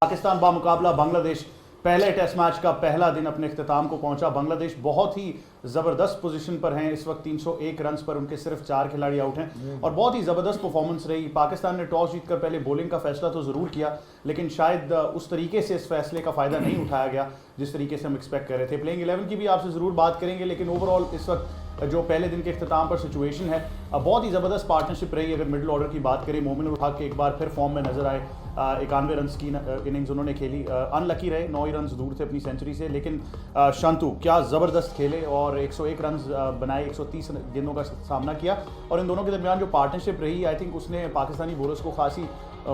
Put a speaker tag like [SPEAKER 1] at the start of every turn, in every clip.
[SPEAKER 1] पाकिस्तान बामुकाबला बांग्लादेश पहले test match का पहला दिन अपने इख्तिताम को पहुंचा। बांग्लादेश बहुत ही ज़बरदस्त पोजीशन पर हैं इस वक्त, 301 रन्स पर उनके सिर्फ 4 खिलाड़ी आउट हैं और बहुत ही ज़बरदस्त परफॉर्मेंस रही। पाकिस्तान ने टॉस जीतकर पहले बॉलिंग का फैसला तो ज़रूर किया, लेकिन शायद उस तरीके से इस फैसले का फ़ायदा नहीं उठाया गया जिस तरीके से हम एक्सपेक्ट कर रहे थे। प्लेइंग 11 की भी आपसे ज़रूर बात करेंगे, लेकिन ओवरऑल इस वक्त जो पहले दिन के इख्तिताम पर सिचुएशन है, बहुत ही ज़बरदस्त पार्टनरशिप रही। अगर मिडिल ऑर्डर की बात करें, मोमिन उल हक के एक बार फिर फॉर्म में नजर आए, 91 रन की इनिंग्स उन्होंने खेली। अनलकी रहे, 9 ही रन दूर थे अपनी सेंचुरी से, लेकिन शांतु क्या ज़बरदस्त खेले और 101 रन बनाए, 130 गेंदों का सामना किया। और इन दोनों के दरमियान जो पार्टनरशिप रही, आई थिंक उसने पाकिस्तानी बॉलर्स को खासी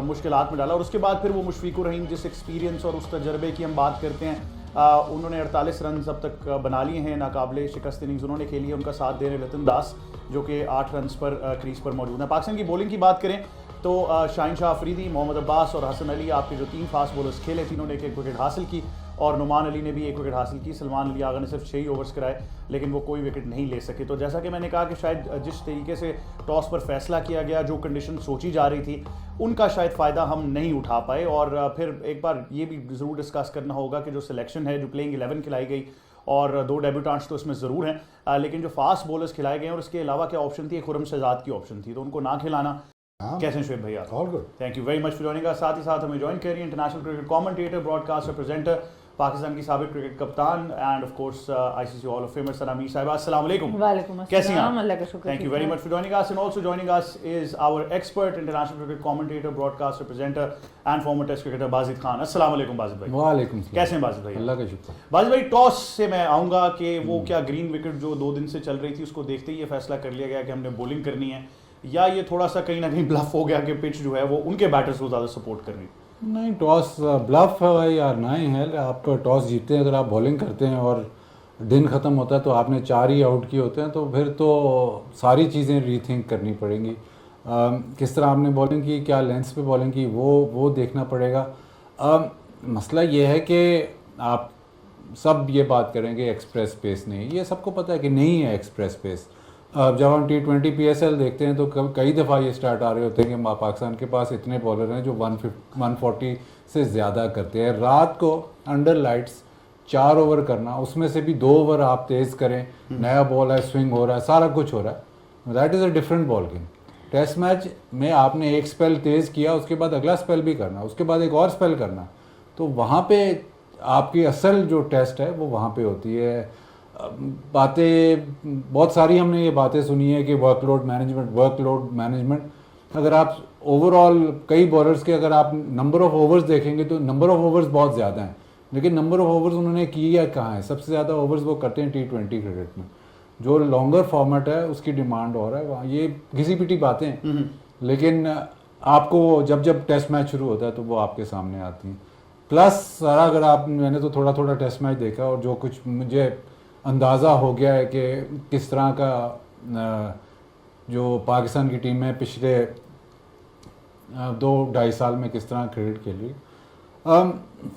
[SPEAKER 1] मुश्किलात में डाला। और उसके बाद फिर वो मुशफिकुर रहीम, जिस एक्सपीरियंस और उस तजर्बे की हम बात करते हैं, उन्होंने 48 रन अब तक बना लिए हैं। नाकाबिले शिकस्त इनिंग्स उन्होंने खेली है। उनका साथ दे रहे रतन दास, जो कि 8 रन पर क्रीज पर मौजूद है। पाकिस्तान की बॉलिंग की बात करें तो शाहीन शाह अफरीदी, मोहम्मद अब्बास और हसन अली, आपके जो 3 फास्ट बॉलर्स खेले, तीनों ने एक विकेट हासिल की और नुमान अली ने भी 1 विकेट हासिल की। सलमान अली आगा ने सिर्फ 6 ही ओवर्स कराए, लेकिन वो कोई विकेट नहीं ले सके। तो जैसा कि मैंने कहा कि शायद जिस तरीके से टॉस पर फैसला किया गया, जो कंडीशन सोची जा रही थी, उनका शायद फ़ायदा हम नहीं उठा पाए। और फिर एक बार ये भी ज़रूर डिस्कस करना होगा कि जो सिलेक्शन है, जो प्लेइंग 11 खिलाई गई और 2 डेब्यूटेंट्स तो इसमें ज़रूर हैं, लेकिन जो फास्ट बॉलर्स खिलाए गए और उसके अलावा क्या ऑप्शन थी, खुरम शहजाद की ऑप्शन थी, तो उनको ना खिलाना। कैसे शुएब भैया?
[SPEAKER 2] All good,
[SPEAKER 1] thank you very much for joining us. साथ ही साथ हमें ज्वाइन करिए international cricket commentator, broadcaster, presenter, Pakistan की साबिक क्रिकेट कप्तान and of course ICC hall of famer Sana Mir साहिबा। अस्सलाम वालेकुम।
[SPEAKER 3] वालेकुम अस्सलाम।
[SPEAKER 1] कैसी हैं आप?
[SPEAKER 3] अल्लाह का शुक्र।
[SPEAKER 1] Thank you very much for joining us. And also joining us is our expert international cricket commentator, broadcaster, presenter and former test cricketer Bazid Khan. अस्सलाम वालेकुम बाजिद भाई।
[SPEAKER 2] वालेकुम।
[SPEAKER 1] कैसे हैं बाजिद भाई?
[SPEAKER 2] अल्लाह का शुक्र।
[SPEAKER 1] बाजिद भाई, टॉस से मैं आऊँगा कि वो क्या ग्रीन विकेट जो 2 दिन से चल रही थी, उसको देखते ही ये फैसला कर लिया गया कि हमने बॉलिंग करनी है, या ये थोड़ा सा कहीं ना कहीं ब्लफ हो गया कि पिच जो है वो उनके बैटर्स को ज़्यादा सपोर्ट कर रही?
[SPEAKER 2] नहीं, टॉस ब्लफ है या नहीं है। आप टॉस जीतते हैं, अगर आप बॉलिंग करते हैं और दिन ख़त्म होता है तो आपने 4 ही आउट किए होते हैं, तो फिर तो सारी चीज़ें रीथिंक करनी पड़ेंगी। किस तरह आपने बॉलिंग की, क्या लेंथ पे बॉलिंग की, वो देखना पड़ेगा। मसला ये है कि आप सब ये बात करेंगे एक्सप्रेस पेस नहीं, ये सबको पता है कि नहीं है एक्सप्रेस पेस। जब हम T20 PSL देखते हैं तो कई दफ़ा ये स्टार्ट आ रहे होते हैं कि पाकिस्तान के पास इतने बॉलर हैं जो 140 से ज़्यादा करते हैं। रात को अंडर लाइट्स 4 ओवर करना, उसमें से भी 2 ओवर आप तेज़ करें, नया बॉल है, स्विंग हो रहा है, सारा कुछ हो रहा है, that is a different ball game. Test match में आपने एक स्पेल तेज़ किया, उसके बाद अगला स्पेल भी करना, उसके बाद एक और स्पेल करना, तो वहाँ पर आपकी असल जो टेस्ट है वो वहाँ पर होती है। बातें बहुत सारी हमने ये बातें सुनी है कि वर्कलोड मैनेजमेंट। अगर आप ओवरऑल कई बॉलर्स के अगर आप नंबर ऑफ ओवर्स देखेंगे तो नंबर ऑफ ओवर्स बहुत ज़्यादा हैं, लेकिन नंबर ऑफ ओवर्स उन्होंने किया कहाँ है? सबसे ज़्यादा ओवर्स वो करते हैं T20 क्रिकेट में। जो लॉन्गर फॉर्मेट है उसकी डिमांड हो रहा है वहाँ, ये घिसी पिटी बातें हैं, लेकिन आपको जब टेस्ट मैच शुरू होता है तो वो आपके सामने आती हैं। प्लस सारा अगर आप, मैंने तो थोड़ा टेस्ट मैच देखा और जो कुछ मुझे अंदाज़ा हो गया है कि किस तरह का जो पाकिस्तान की टीम है पिछले 2-2.5 साल में किस तरह क्रिकेट खेली।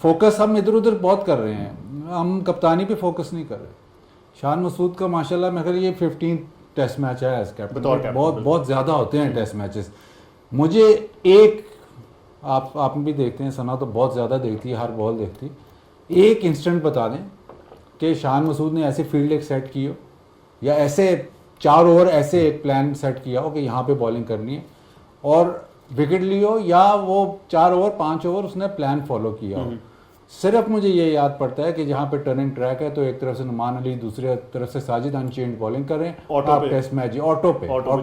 [SPEAKER 2] फोकस हम इधर उधर बहुत कर रहे हैं, हम कप्तानी पे फोकस नहीं कर रहे। शान मसूद का माशाल्लाह मैं ये 15 टेस्ट मैच है एज कैप्टन, बहुत ज़्यादा होते हैं टेस्ट मैचेस। मुझे एक, आप भी देखते हैं, सना तो बहुत ज़्यादा देखती है, हर बॉल देखती, एक इंस्टेंट बता दें कि शान मसूद ने ऐसे फील्ड एक सेट की हो या ऐसे 4 ओवर ऐसे एक प्लान सेट किया हो कि यहाँ पे बॉलिंग करनी है और विकेट ली हो, या वो 4 ओवर 5 ओवर उसने प्लान फॉलो किया हो। सिर्फ मुझे ये याद पड़ता है कि जहाँ पे टर्निंग ट्रैक है तो एक तरफ से नुमान अली, दूसरी तरफ से साजिद अनचेंज बॉलिंग करें, आप टेस्ट मैच ऑटो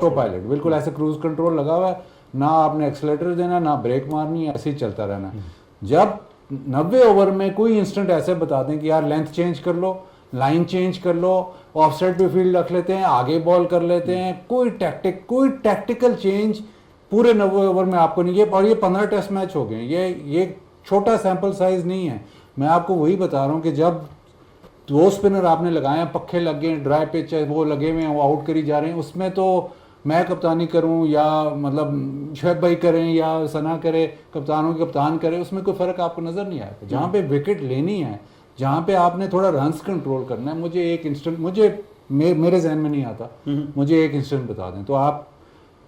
[SPEAKER 2] पायलट, बिल्कुल ऐसे क्रूज कंट्रोल लगा हुआ है, ना आपने एक्सलेटर देना ना ब्रेक मारनी, ऐसे ही चलता रहना। जब 90 ओवर में कोई इंस्टेंट ऐसे बता दें कि यार लेंथ चेंज कर लो, लाइन चेंज कर लो, ऑफ साइड पे फील्ड रख लेते हैं, आगे बॉल कर लेते हैं, कोई टैक्टिकल चेंज पूरे 90 ओवर में आपको नहीं है। और ये 15 टेस्ट मैच हो गए, ये छोटा सैंपल साइज नहीं है। मैं आपको वही बता रहा हूँ कि जब 2 स्पिनर आपने लगाए हैं, पक्के लग गए, ड्राई पिच है, वो लगे हुए हैं, वो आउट करी जा रहे हैं, उसमें तो मैं कप्तानी करूं या मतलब शुएब भाई करें या सना करे, कप्तानों के कप्तान करे, उसमें कोई फ़र्क आपको नज़र नहीं आएगा। जहाँ पे विकेट लेनी है, जहाँ पे आपने थोड़ा रन्स कंट्रोल करना है, मुझे एक इंस्टेंट, मेरे जहन में नहीं आता, मुझे एक इंस्टेंट बता दें तो आप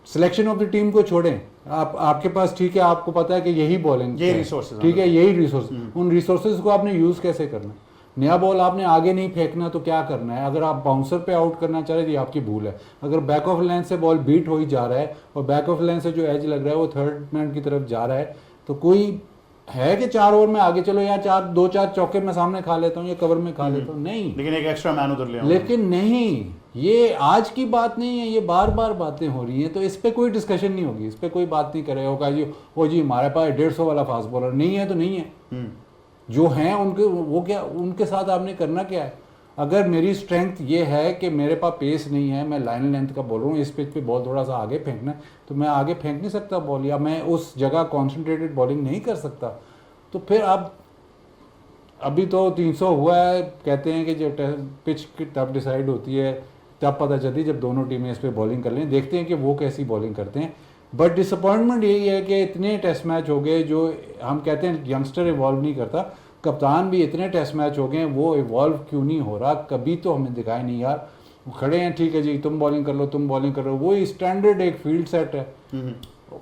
[SPEAKER 2] सिलेक्शन ऑफ द टीम को छोड़ें, आपके पास ठीक है, आपको पता है कि यही बॉलिंग,
[SPEAKER 1] ये रिसोर्सेज,
[SPEAKER 2] ठीक है, यही रिसोर्स, उन रिसोर्सेज को आपने यूज कैसे करना है? नया बॉल आपने आगे नहीं फेंकना तो क्या करना है? अगर आप बाउंसर पे आउट करना चाह रहे हैं तो ये आपकी भूल है। अगर बैक ऑफ लाइन से बॉल बीट हो ही जा रहा है और बैक ऑफ लाइन से जो एज लग रहा है वो थर्ड मैन की तरफ जा रहा है, तो कोई है कि 4 ओवर में आगे चलो या 2-4 चौके में सामने खा लेता हूँ या कवर में खा लेता हूँ, नहीं।
[SPEAKER 1] लेकिन एक एक्स्ट्रा मैन उधर ले आऊंगा।
[SPEAKER 2] लेकिन नहीं, ये आज की बात नहीं है, ये बार बार बातें हो रही हैं, तो इस पे कोई डिस्कशन नहीं होगी, इस पे कोई बात नहीं करे होगा जी ओ जी हमारे पास 150 वाला फास्ट बॉलर नहीं है, तो नहीं है। जो हैं उनके वो क्या, उनके साथ आपने करना क्या है? अगर मेरी स्ट्रेंथ ये है कि मेरे पास पेस नहीं है, मैं लाइन लेंथ का बॉलर हूँ, इस पिच पे बॉल थोड़ा सा आगे फेंकना है, तो मैं आगे फेंक नहीं सकता बॉल, या मैं उस जगह कॉन्सेंट्रेटेड बॉलिंग नहीं कर सकता। तो फिर आप अभी तो 300 हुआ है, कहते हैं कि जब पिच की तब डिसाइड होती है तब पता चलती है जब दोनों टीमें इस पर बॉलिंग कर लें, देखते हैं कि वो कैसी बॉलिंग करते हैं। बट डिसअपॉइंटमेंट यही है कि इतने टेस्ट मैच हो गए, जो हम कहते हैं यंगस्टर इवॉल्व नहीं करता, कप्तान भी इतने टेस्ट मैच हो गए, वो इवॉल्व क्यों नहीं हो रहा? कभी तो हमें दिखाई नहीं यार, खड़े हैं ठीक है जी तुम बॉलिंग कर लो, तुम बॉलिंग कर लो, वही स्टैंडर्ड एक फील्ड सेट है,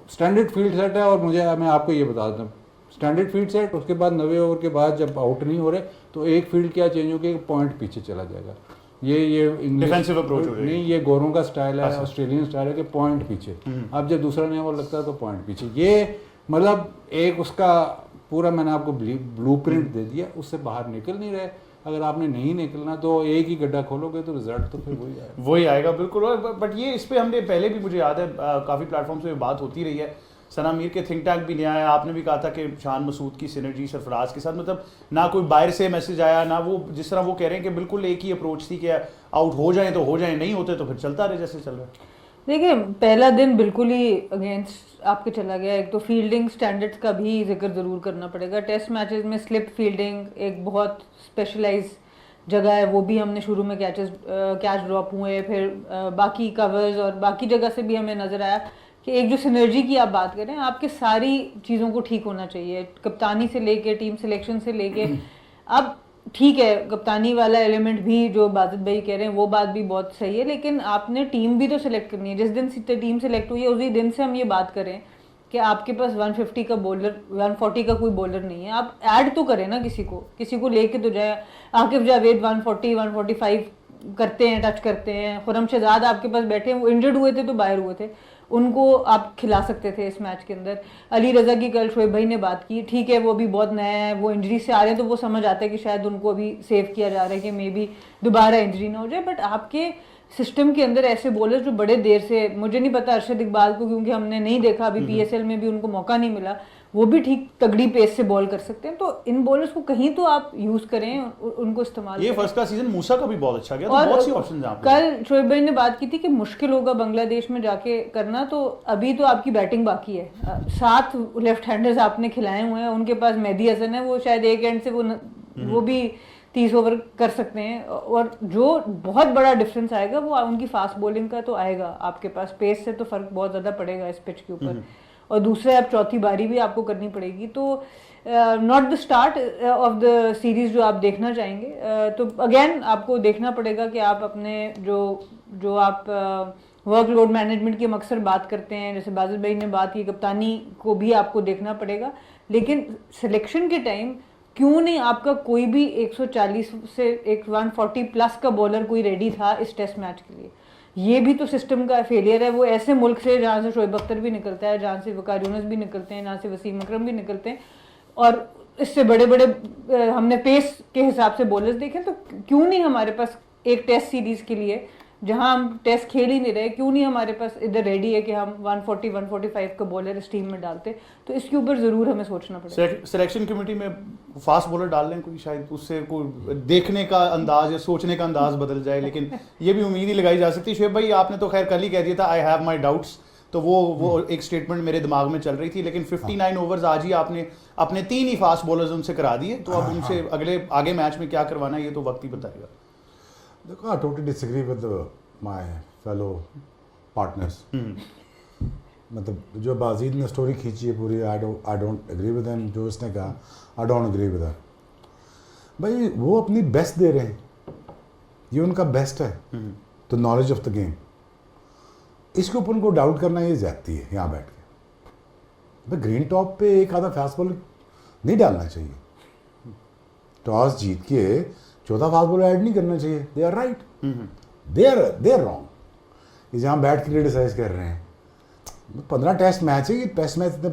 [SPEAKER 2] स्टैंडर्ड फील्ड सेट है। और मैं आपको ये बता दूँ, स्टैंडर्ड फील्ड सेट, उसके बाद 90 ओवर के बाद जब आउट नहीं हो रहे तो एक फील्ड क्या चेंज हो गया, पॉइंट पीछे चला जाएगा। ये
[SPEAKER 1] डिफेंसिव अप्रोच हो
[SPEAKER 2] नहीं, ये गोरों का स्टाइल है, ऑस्ट्रेलियन स्टाइल है कि पॉइंट पीछे। अब जब दूसरा नया बॉल लगता है तो पॉइंट पीछे, ये मतलब एक उसका पूरा मैंने आपको ब्लूप्रिंट दे दिया, उससे बाहर निकल नहीं रहे। अगर आपने नहीं निकलना तो एक ही गड्ढा खोलोगे तो रिजल्ट तो फिर वही आएगा।
[SPEAKER 1] बिल्कुल। बट ये इस पे हमने पहले भी, मुझे याद है काफ़ी प्लेटफॉर्म्स पे बात होती रही है, सना मीर के थिंक टैंक भी नहीं आया, आपने भी कहा था कि शान मसूद की सिनर्जी सरफराज के साथ, मतलब ना कोई बाहर से मैसेज आया, ना वो जिस तरह वो कह रहे हैं कि बिल्कुल एक ही अप्रोच थी कि आउट हो जाए तो हो जाए, नहीं होते तो फिर चलता रहे जैसे चल रहा है।
[SPEAKER 3] देखिए पहला दिन बिल्कुल ही अगेंस्ट आपके चला गया। एक तो फील्डिंग स्टैंडर्ड्स का भी जिक्र ज़रूर करना पड़ेगा। टेस्ट मैचेस में स्लिप फील्डिंग एक बहुत स्पेशलाइज जगह है, वो भी हमने शुरू में कैच ड्रॉप हुए, फिर बाकी कवर्स और बाकी जगह से भी हमें नज़र आया कि एक जो सिनर्जी की आप बात करें, आपके सारी चीज़ों को ठीक होना चाहिए, कप्तानी से लेके टीम सिलेक्शन से लेके। अब ठीक है, कप्तानी वाला एलिमेंट भी जो बाजिद भाई कह रहे हैं वो बात भी बहुत सही है, लेकिन आपने टीम भी तो सिलेक्ट करनी है। जिस दिन टीम सिलेक्ट हुई है उसी दिन से हम ये बात करें कि आपके पास 150 का बॉलर, 140 का कोई बॉलर नहीं है, आप ऐड तो करें ना, किसी को लेके तो जाए। आकिफ जावेद 140 145 करते हैं, टच करते हैं। खुरम शहजाद आपके पास बैठे हैं, वो इंजर्ड हुए थे तो बाहर हुए थे, उनको आप खिला सकते थे इस मैच के अंदर। अली रज़ा की कल शोएब भाई ने बात की, ठीक है वो भी बहुत नया है, वो इंजरी से आ रहे हैं तो वो समझ आता है कि शायद उनको अभी सेव किया जा रहा है कि मे बी दोबारा इंजरी ना हो जाए। बट आपके सिस्टम के अंदर ऐसे बॉलर जो बड़े देर से, मुझे नहीं पता अरशद इकबाल को क्योंकि हमने नहीं देखा अभी, PSL में भी उनको मौका नहीं मिला, वो भी ठीक तगड़ी पेस से बॉल कर सकते हैं। तो इन बॉलर्स को कहीं तो आप यूज करें, उनको इस्तेमाल
[SPEAKER 1] ये
[SPEAKER 3] करें।
[SPEAKER 1] फर्स्ट का सीजन मूसा का भी बहुत अच्छा गया, तो बहुत सी ऑप्शंस हैं आपके।
[SPEAKER 3] कल शोएब भाई ने बात की थी कि मुश्किल होगा बांग्लादेश में जाके करना, तो अभी तो आपकी बैटिंग बाकी है। 7 लेफ्ट हैंडर्स आपने खिलाए हुए हैं, उनके पास मेहदी हसन है, वो शायद एक एंड से वो भी 30 ओवर कर सकते हैं। और जो बहुत बड़ा डिफरेंस आएगा वो उनकी फास्ट बॉलिंग का तो आएगा। आपके पास पेस से तो फर्क बहुत ज़्यादा पड़ेगा इस पिच के ऊपर। और दूसरे अब चौथी बारी भी आपको करनी पड़ेगी, तो not the start of the series जो आप देखना चाहेंगे। तो अगेन आपको देखना पड़ेगा कि आप अपने जो आप वर्कलोड मैनेजमेंट की हम अक्सर बात करते हैं, जैसे बाजिद भाई ने बात की, कप्तानी को भी आपको देखना पड़ेगा। लेकिन सिलेक्शन के टाइम क्यों नहीं आपका कोई भी 140 से 140 प्लस का बॉलर कोई रेडी था इस टेस्ट मैच के लिए? ये भी तो सिस्टम का फेलियर है। वो ऐसे मुल्क से जहाँ से शोएब अख्तर भी निकलता है, जहाँ से वकार यूनुस भी निकलते हैं, जहाँ से वसीम अकरम भी निकलते हैं, और इससे बड़े बड़े हमने पेस के हिसाब से बॉलर्स देखे, तो क्यों नहीं हमारे पास एक टेस्ट सीरीज के लिए, जहां हम टेस्ट खेल ही नहीं रहे, क्यों नहीं हमारे पास इधर रेडी है कि हम 140 145 का बॉलर इस टीम में डालते? तो इसके ऊपर जरूर हमें सोचना पड़ेगा।
[SPEAKER 1] सिलेक्शन कमेटी में फास्ट बॉलर डाल लें कोई, शायद उससे कोई देखने का अंदाज या सोचने का अंदाज बदल जाए। लेकिन ये भी उम्मीद ही लगाई जा सकती है। शोएब भाई आपने तो खैर कल ही कह दिया था आई हैव माई डाउट्स, तो वो एक स्टेटमेंट मेरे दिमाग में चल रही थी। लेकिन 59 ओवर्स आज ही आपने अपने 3 ही फास्ट बॉलर्स उनसे करा दिए, तो अब उनसे आगे मैच में क्या करवाना है ये तो वक्त ही बताएगा।
[SPEAKER 4] देखो, I totally disagree with my fellow partners. मतलब जो बाजीद ने स्टोरी खींची है पूरी, I don't agree with him. जो उसने कहा, I don't agree with him. भाई वो अपनी बेस्ट दे रहे हैं, ये उनका बेस्ट है, the knowledge of the game. इसके ऊपर उनको डाउट करना ये ज्यादती है यहाँ बैठ के। भाई ग्रीन टॉप पे एक आधा फास्ट बॉलर नहीं डालना चाहिए, टॉस जीत के चौथा फास्ट बॉलर ऐड नहीं करना चाहिए। They are right, they are wrong. जहाँ बैठ के क्रिटिसाइज कर रहे हैं, 15 टेस्ट मैच है, ये टेस्ट मैच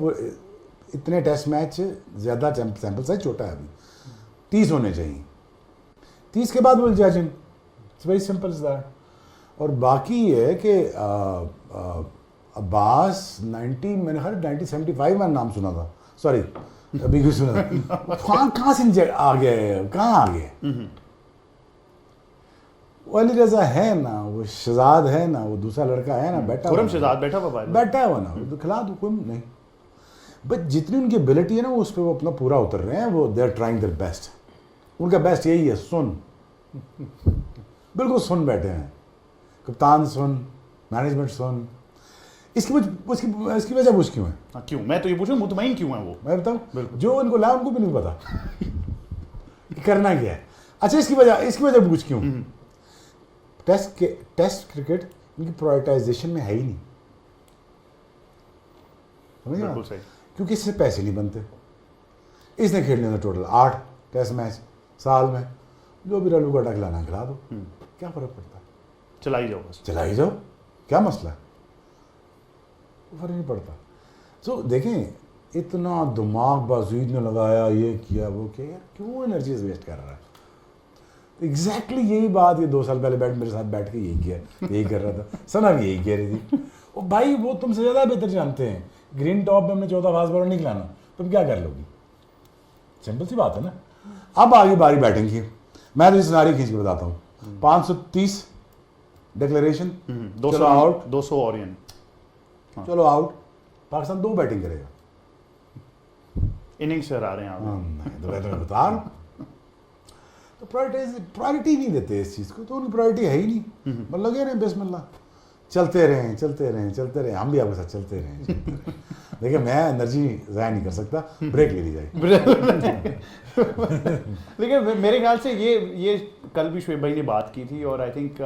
[SPEAKER 4] इतने टेस्ट मैच ज़्यादा सैंपल साइज छोटा है, अभी 30 होने चाहिए, 30 के बाद विल जज him, it's very simple is that. और बाकी ये है कि अब्बास 90 मैंने हर 1975 में नाम सुना था, सॉरी अभी क्यों सुना था, कहाँ से आ गए, कहाँ आ गए। वो अली रजा है ना, वो शहजाद है ना, वो दूसरा लड़का है ना, बैठा
[SPEAKER 1] खुरम शहजाद बैठा हुआ
[SPEAKER 4] बैठा हुआ ना, तो खिला दो, कोई नहीं। बट जितनी उनकी एबिलिटी है ना, वो उस पर वो अपना पूरा उतर रहे हैं, वो they are trying their best. उनका बेस्ट यही है, सुन, बिल्कुल सुन बैठे हैं, कप्तान सुन, मैनेजमेंट सुन। इसकी वजह पूछ क्यों है?
[SPEAKER 1] हाँ, क्यों? मैं तो ये पूछूं मुतमईन क्यों है वो?
[SPEAKER 4] मैं बताऊं, जो उनको लाया उनको भी नहीं पता कि करना क्या है। अच्छा, इसकी वजह पूछ क्यों? टेस्ट क्रिकेट इनकी प्रायोरिटाइजेशन में है ही नहीं, समझ रहे हो? क्योंकि इससे पैसे नहीं बनते। इसने खेलने में टोटल 8 टेस्ट मैच साल में, जो भी रलू का खिलाना खिला दो, क्या फर्क पड़ता है?
[SPEAKER 1] चलाई जाओ बस,
[SPEAKER 4] चलाई जाओ, क्या मसला है? फर्क नहीं पड़ता। तो देखें, इतना दिमाग बाजीद ने लगाया, ये किया वो किया, यार क्यों एनर्जीज वेस्ट कर रहा है? एग्जैक्टली यही बात ये 2 साल पहले मेरे साथ बैठ के यही किया, यही कर रहा था, सना भी यही कह रही थी। ओ भाई, वो तुमसे ज़्यादा बेहतर जानते हैं, ग्रीन टॉप में हमने 14 फास्ट बॉलर नहीं खिलाना, तुम क्या कर लोगी? सिंपल सी बात है ना। अब आगे बारी बैटिंग की, मैं तो सिनारी खींच के बताता हूँ। 530 डिक्लेरेशन,
[SPEAKER 1] 200
[SPEAKER 4] आउट,
[SPEAKER 1] 200 ऑरियन,
[SPEAKER 4] चलो आउट। पाकिस्तान 2 बैटिंग करेगा,
[SPEAKER 1] इनिंग्स से हरा रहे हैं आप।
[SPEAKER 4] तो मैं तुम्हें बता रहा हूं। तो प्रायोरिटी नहीं देते इस चीज़ को, तो उनकी प्रायोरिटी है ही नहीं। मतलब लगे रहे बिस्मिल्लाह, चलते रहें, हम भी आपके साथ चलते रहें। देखिए, मैं एनर्जी ज़ाया नहीं कर सकता, ब्रेक ले ली जाए।
[SPEAKER 1] लेकिन मेरे ख्याल से ये कल भी शुएब भाई ने बात की थी, और आई थिंक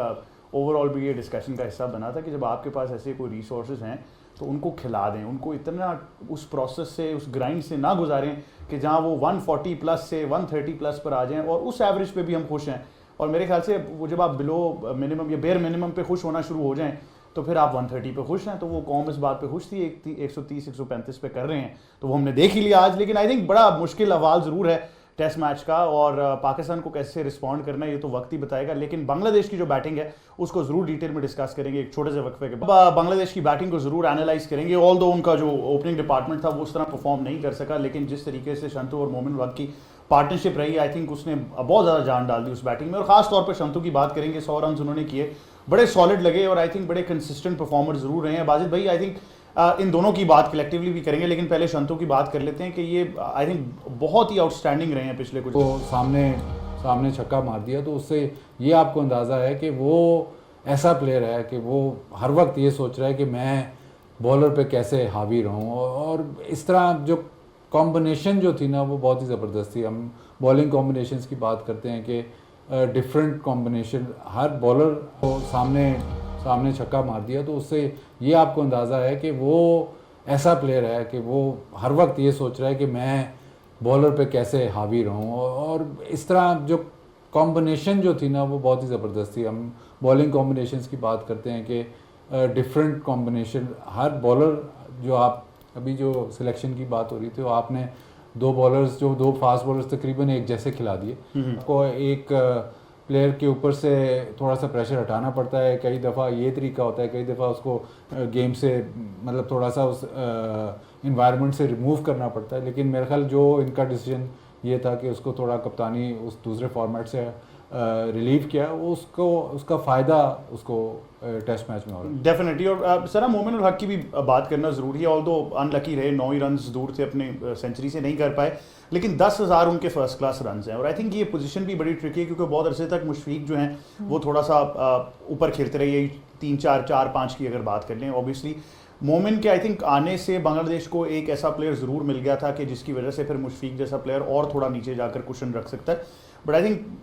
[SPEAKER 1] ओवरऑल भी ये डिस्कशन का हिस्सा बना था कि जब आपके पास ऐसे कोई रिसोर्सेज हैं तो उनको खिला दें, उनको इतना उस प्रोसेस से, उस ग्राइंड से ना गुजारें कि जहां वो 140 प्लस से 130 प्लस पर आ जाएं, और उस एवरेज पे भी हम खुश हैं। और मेरे ख्याल से वो जब आप बिलो मिनिमम या बेयर मिनिमम पे खुश होना शुरू हो जाएं, तो फिर आप 130 पे खुश हैं। तो वो कौम इस बात पे खुश थी, 130 135 पे कर रहे हैं, तो वो हमने देख ही लिया आज। लेकिन आई थिंक बड़ा मुश्किल अहवाल ज़रूर है टेस्ट मैच का, और पाकिस्तान को कैसे रिस्पॉन्ड करना है ये तो वक्त ही बताएगा। लेकिन बांग्लादेश की जो बैटिंग है उसको जरूर डिटेल में डिस्कस करेंगे एक छोटे से वक्फे के बाद। बांग्लादेश की बैटिंग को जरूर एनालाइज करेंगे। ऑल दो उनका जो ओपनिंग डिपार्टमेंट था वो उस तरह परफॉर्म नहीं कर सका, लेकिन जिस तरीके से शंतु और मोमिन वक्त की पार्टनरशिप रही, आई थिंक उसने बहुत ज़्यादा जान डाल दी उस बैटिंग में। और खास तौर पर शंतु की बात करेंगे, 100 रन उन्होंने किए, बड़े सॉलिड लगे, और आई थिंक बड़े कंसिस्टेंट परफॉर्मर जरूर रहे हैं। बाजिद भाई, आई थिंक इन दोनों की बात कलेक्टिवली भी करेंगे, लेकिन पहले शंतु की बात कर लेते हैं कि ये आई थिंक बहुत ही आउटस्टैंडिंग रहे हैं पिछले कुछ।
[SPEAKER 2] तो सामने छक्का मार दिया, तो उससे ये आपको अंदाज़ा है कि वो ऐसा प्लेयर है कि वो हर वक्त ये सोच रहा है कि मैं बॉलर पे कैसे हावी रहूं, और इस तरह जो कॉम्बिनेशन जो थी ना वो बहुत ही ज़बरदस्त थी। हम बॉलिंग कॉम्बिनेशंस की बात करते हैं कि डिफरेंट कॉम्बिनेशन, हर बॉलर को सामने छक्का मार दिया, तो उससे ये आपको अंदाज़ा है कि वो ऐसा प्लेयर है कि वो हर वक्त ये सोच रहा है कि मैं बॉलर पे कैसे हावी रहूं, और इस तरह जो कॉम्बिनेशन जो थी ना वो बहुत ही ज़बरदस्त थी। हम बॉलिंग कॉम्बिनेशंस की बात करते हैं कि डिफरेंट कॉम्बिनेशन, हर बॉलर जो आप अभी जो सिलेक्शन की बात हो रही थी, वो आपने 2 फास्ट बॉलर्स तकरीबन एक जैसे खिला दिए। आपको एक प्लेयर के ऊपर से थोड़ा सा प्रेशर हटाना पड़ता है, कई दफ़ा ये तरीका होता है, कई दफ़ा उसको गेम से मतलब थोड़ा सा उस इन्वायरमेंट से रिमूव करना पड़ता है। लेकिन मेरे ख्याल जो इनका डिसीजन ये था कि उसको थोड़ा कप्तानी उस दूसरे फॉर्मेट से रिलीव किया, वो उसका फ़ायदा उसको टेस्ट मैच में हो रहा है
[SPEAKER 1] डेफिनेटली। और सर, मोमिन और हक की भी बात करना ज़रूरी है। ऑल्दो अनलकी रहे, 9 ही रन दूर थे अपने सेंचुरी से, नहीं कर पाए, लेकिन 10,000 उनके फर्स्ट क्लास रन हैं। और आई थिंक ये पोजीशन भी बड़ी ट्रिकी है, क्योंकि बहुत अरसे तक मुशफीक जो हैं वो थोड़ा सा ऊपर खेलते रहे, यही 3-4-4-5 की अगर बात कर लें। ऑब्वियसली मोमिन के आई थिंक आने से बांग्लादेश को एक ऐसा प्लेयर ज़रूर मिल गया था कि जिसकी वजह से फिर मुशफीक जैसा प्लेयर और थोड़ा नीचे जाकर कुशन रख सकता है। बट आई थिंक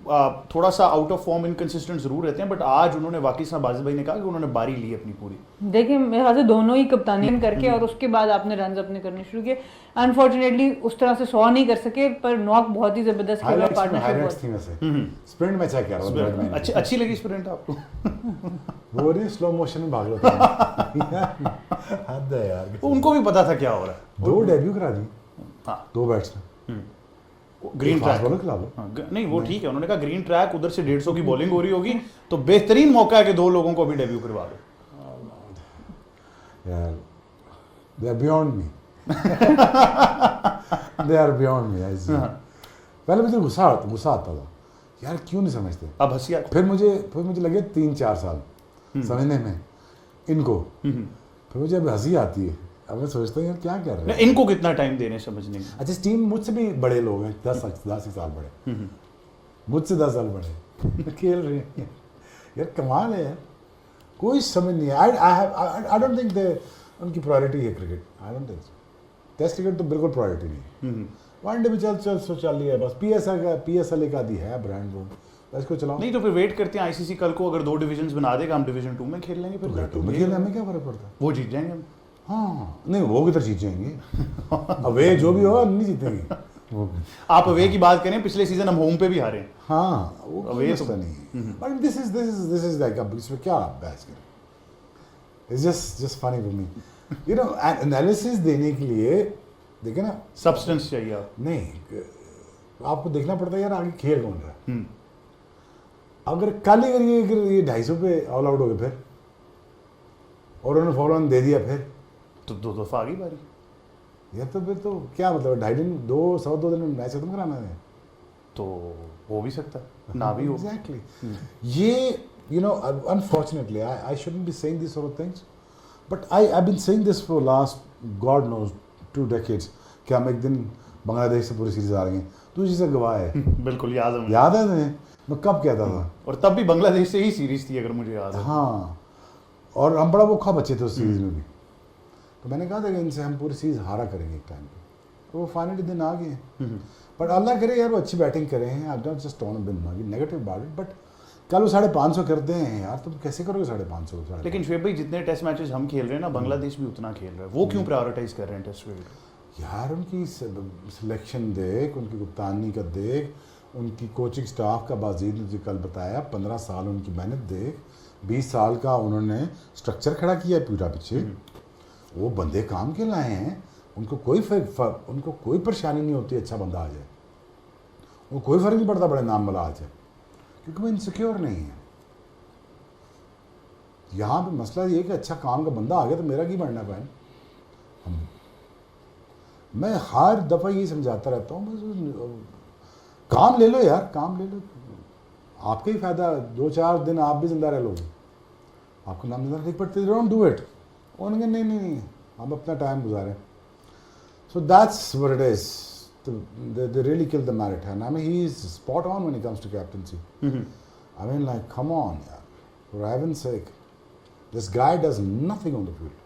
[SPEAKER 1] थोड़ा सा आउट ऑफ फॉर्म इनकंसिस्टेंट जरूर रहते हैं, बट आज उन्होंने वाकई सा बाजिद भाई ने कहा कि उन्होंने बारी ली अपनी पूरी।
[SPEAKER 3] देखिए मेरे ख्याल से दोनों ही कप्तानी करके और उसके बाद आपने रन अपने करने शुरू किए। अनफॉर्चुनेटली उस तरह से 100 नहीं कर सके, पर नॉक बहुत ही जबरदस्त खेला,
[SPEAKER 4] हाइलाइट्स थी वैसे स्प्रिंट में चेक कर रहा हूं।
[SPEAKER 1] अच्छी लगी स्प्रिंट आपको?
[SPEAKER 4] वो नहीं स्लो मोशन में भाग रहा था। हद है यार,
[SPEAKER 1] उनको भी पता था क्या हो रहा है।
[SPEAKER 4] 2 डेब्यू करा दी,
[SPEAKER 1] हाँ
[SPEAKER 4] 2 बैट्समैन,
[SPEAKER 1] ग्रीन ट्रैक
[SPEAKER 4] बॉलर खिला लो।
[SPEAKER 1] नहीं वो ठीक है, उन्होंने कहा ग्रीन ट्रैक उधर से 150 की बॉलिंग हो रही होगी तो बेहतरीन मौका है कि 2 लोगों को भी डेब्यू करवा दो।
[SPEAKER 4] यार they are beyond me, they are beyond me. पहले मुझे गुस्सा आता था यार, क्यों नहीं समझते।
[SPEAKER 1] अब हंसी आती।
[SPEAKER 4] फिर मुझे लगे 3-4 साल समझने में इनको, फिर मुझे अब हंसी आती है। अब मैं सोचता हूँ यार क्या कर रहे हैं।
[SPEAKER 1] इनको कितना टाइम देने समझने में?
[SPEAKER 4] अच्छा, इस टीम मुझसे भी बड़े लोग हैं, 10 साल बड़े, मुझसे 10 साल बड़े खेल रहे हैं यार, कमाल है यार, कोई समझ नहीं है। आई डोंट थिंक दे उनकी प्रायोरिटी है cricket, I don't think so. Test cricket तो बिल्कुल प्रायोरिटी नहीं है। वनडे भी चल रही है बस, PSL एक आदि है ब्रांड, वो बस को चलाओ।
[SPEAKER 1] नहीं तो फिर वेट करते हैं आईसीसी कल को अगर 2 डिवीजन्स बना देगा, हम डिवीजन 2 में खेल लेंगे, फिर
[SPEAKER 4] खेलने में क्या फर्क पड़ता है,
[SPEAKER 1] वो जीत जाएंगे हम।
[SPEAKER 4] हाँ नहीं वो किधर जीतेंगे, अवे जो भी होगा नहीं जीतेंगे।
[SPEAKER 1] आप अवे की बात करें, पिछले सीजन हम होम पे भी हारे हैं।
[SPEAKER 4] हाँ वो
[SPEAKER 1] अवे तो
[SPEAKER 4] नहीं, बट दिस इज लाइक अब इसमें क्या बहस करें, it's just funny for me, you know. Analysis देने के लिए देखे ना,
[SPEAKER 1] सब्सटेंस चाहिए आप।
[SPEAKER 4] नहीं आपको देखना पड़ता है यार आगे खेल कौन रहा है। अगर कल ही अगर ये 250 पे ऑल आउट हो गए फिर, और उन्होंने फॉलो ऑन दे दिया फिर,
[SPEAKER 1] तो 2 दफा आ गई बारी
[SPEAKER 4] यार, तो फिर तो क्या मतलब 2.5 दिन 2 दिन में मैच खत्म कराना है,
[SPEAKER 1] तो हो भी सकता है ना भी हो।
[SPEAKER 4] एग्जैक्टली ये you know unfortunately I shouldn't be saying these sort of things, but I've been saying this for last God knows 2 decades कि हम एक दिन बांग्लादेश से पूरी सीरीज आ रही हैं, तू जिसे गवाह है।
[SPEAKER 1] बिल्कुल याद है मुझे।
[SPEAKER 4] याद है तुम्हें मैं कब कहता था,
[SPEAKER 1] और तब भी बांग्लादेश से ही सीरीज थी अगर मुझे याद है।
[SPEAKER 4] हाँ, और हम बड़ा भूखा बच्चे थे उस सीरीज में भी, तो मैंने कहा था कि इनसे हम पूरी सीरीज हारा करेंगे एक टाइम पे, तो वो फाइनली दिन आ गए। बट अल्लाह करे यार वो अच्छी बैटिंग करें हैं, I don't just want to be negative about it, but कल वो 550 करते हैं यार, तुम कैसे करोगे 550?
[SPEAKER 1] लेकिन शुएब भाई जितने टेस्ट मैचेस हम खेल रहे हैं ना, बांग्लादेश भी उतना खेल रहा है, वो क्यों प्रायोरिटाइज कर रहे हैं टेस्ट क्रिकेट?
[SPEAKER 4] यार उनकी सिलेक्शन देख, उनकी कप्तानी का देख, उनकी कोचिंग स्टाफ का, बाजीद ने कल बताया 15 साल उनकी मेहनत देख, 20 साल का उन्होंने स्ट्रक्चर खड़ा किया है पूरा पीछे, वो बंदे काम के लाए हैं, उनको कोई परेशानी नहीं होती अच्छा बंदा आ जाए, उनको कोई फर्क नहीं पड़ता बड़े नाम वाला आ जाए, क्योंकि वो इनसिक्योर नहीं है। यहाँ पे मसला ये कि अच्छा काम का बंदा आ गया तो मेरा की बढ़ना पाए। मैं हर दफ़ा यही समझाता रहता हूँ, काम ले लो यार, काम ले लो, आपका ही फायदा, 2-4 दिन आप भी जिंदा रह लोगे, आपको नाम जिंदा नहीं पड़ते, डोंट डू इट। उन्होंने नहीं हम अपना टाइम गुजारें। So that's what it is, they really killed the marathon. I mean, he is spot on when it comes to captaincy. I mean, like, come on, yaar. For heaven's sake, this guy does nothing on the field.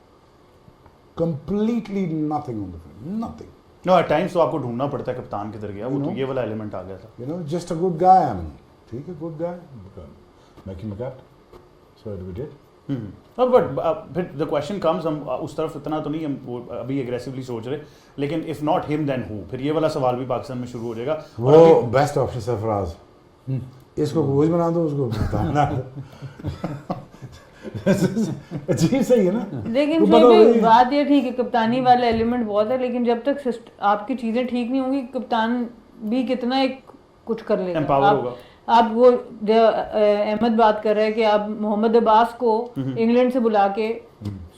[SPEAKER 4] Completely nothing on the field. Nothing.
[SPEAKER 1] No, at times तो आपको ढूंढना पड़ता है कप्तान किधर गया, वो तो ये वाला एलिमेंट आ गया था।
[SPEAKER 4] You know, just a good guy. I mean, ठीक है, good guy. Make him a captain. So we did.
[SPEAKER 1] But फिर द क्वेश्चन कम्स, हम उस तरफ इतना तो नहीं हम वो अभी एग्रेसिवली सोच रहे, लेकिन if not him then who, फिर ये वाला सवाल भी पाकिस्तान में शुरू हो जाएगा।
[SPEAKER 4] वो बेस्ट ऑप्शन सरफराज, इसको कोच बना दो, उसको बना दो। अजीब सही है ना।
[SPEAKER 3] लेकिन फिर बात ये ठीक है, कप्तानी वाला एलिमेंट बहुत है, लेकिन जब तक आपकी चीजें ठीक नहीं होंगी, कप्तान भी कितना एक कुछ कर लेगा,
[SPEAKER 1] एम्पावर होगा।
[SPEAKER 3] आप वो अहमद बात कर रहे हैं कि आप मोहम्मद अब्बास को इंग्लैंड से बुला के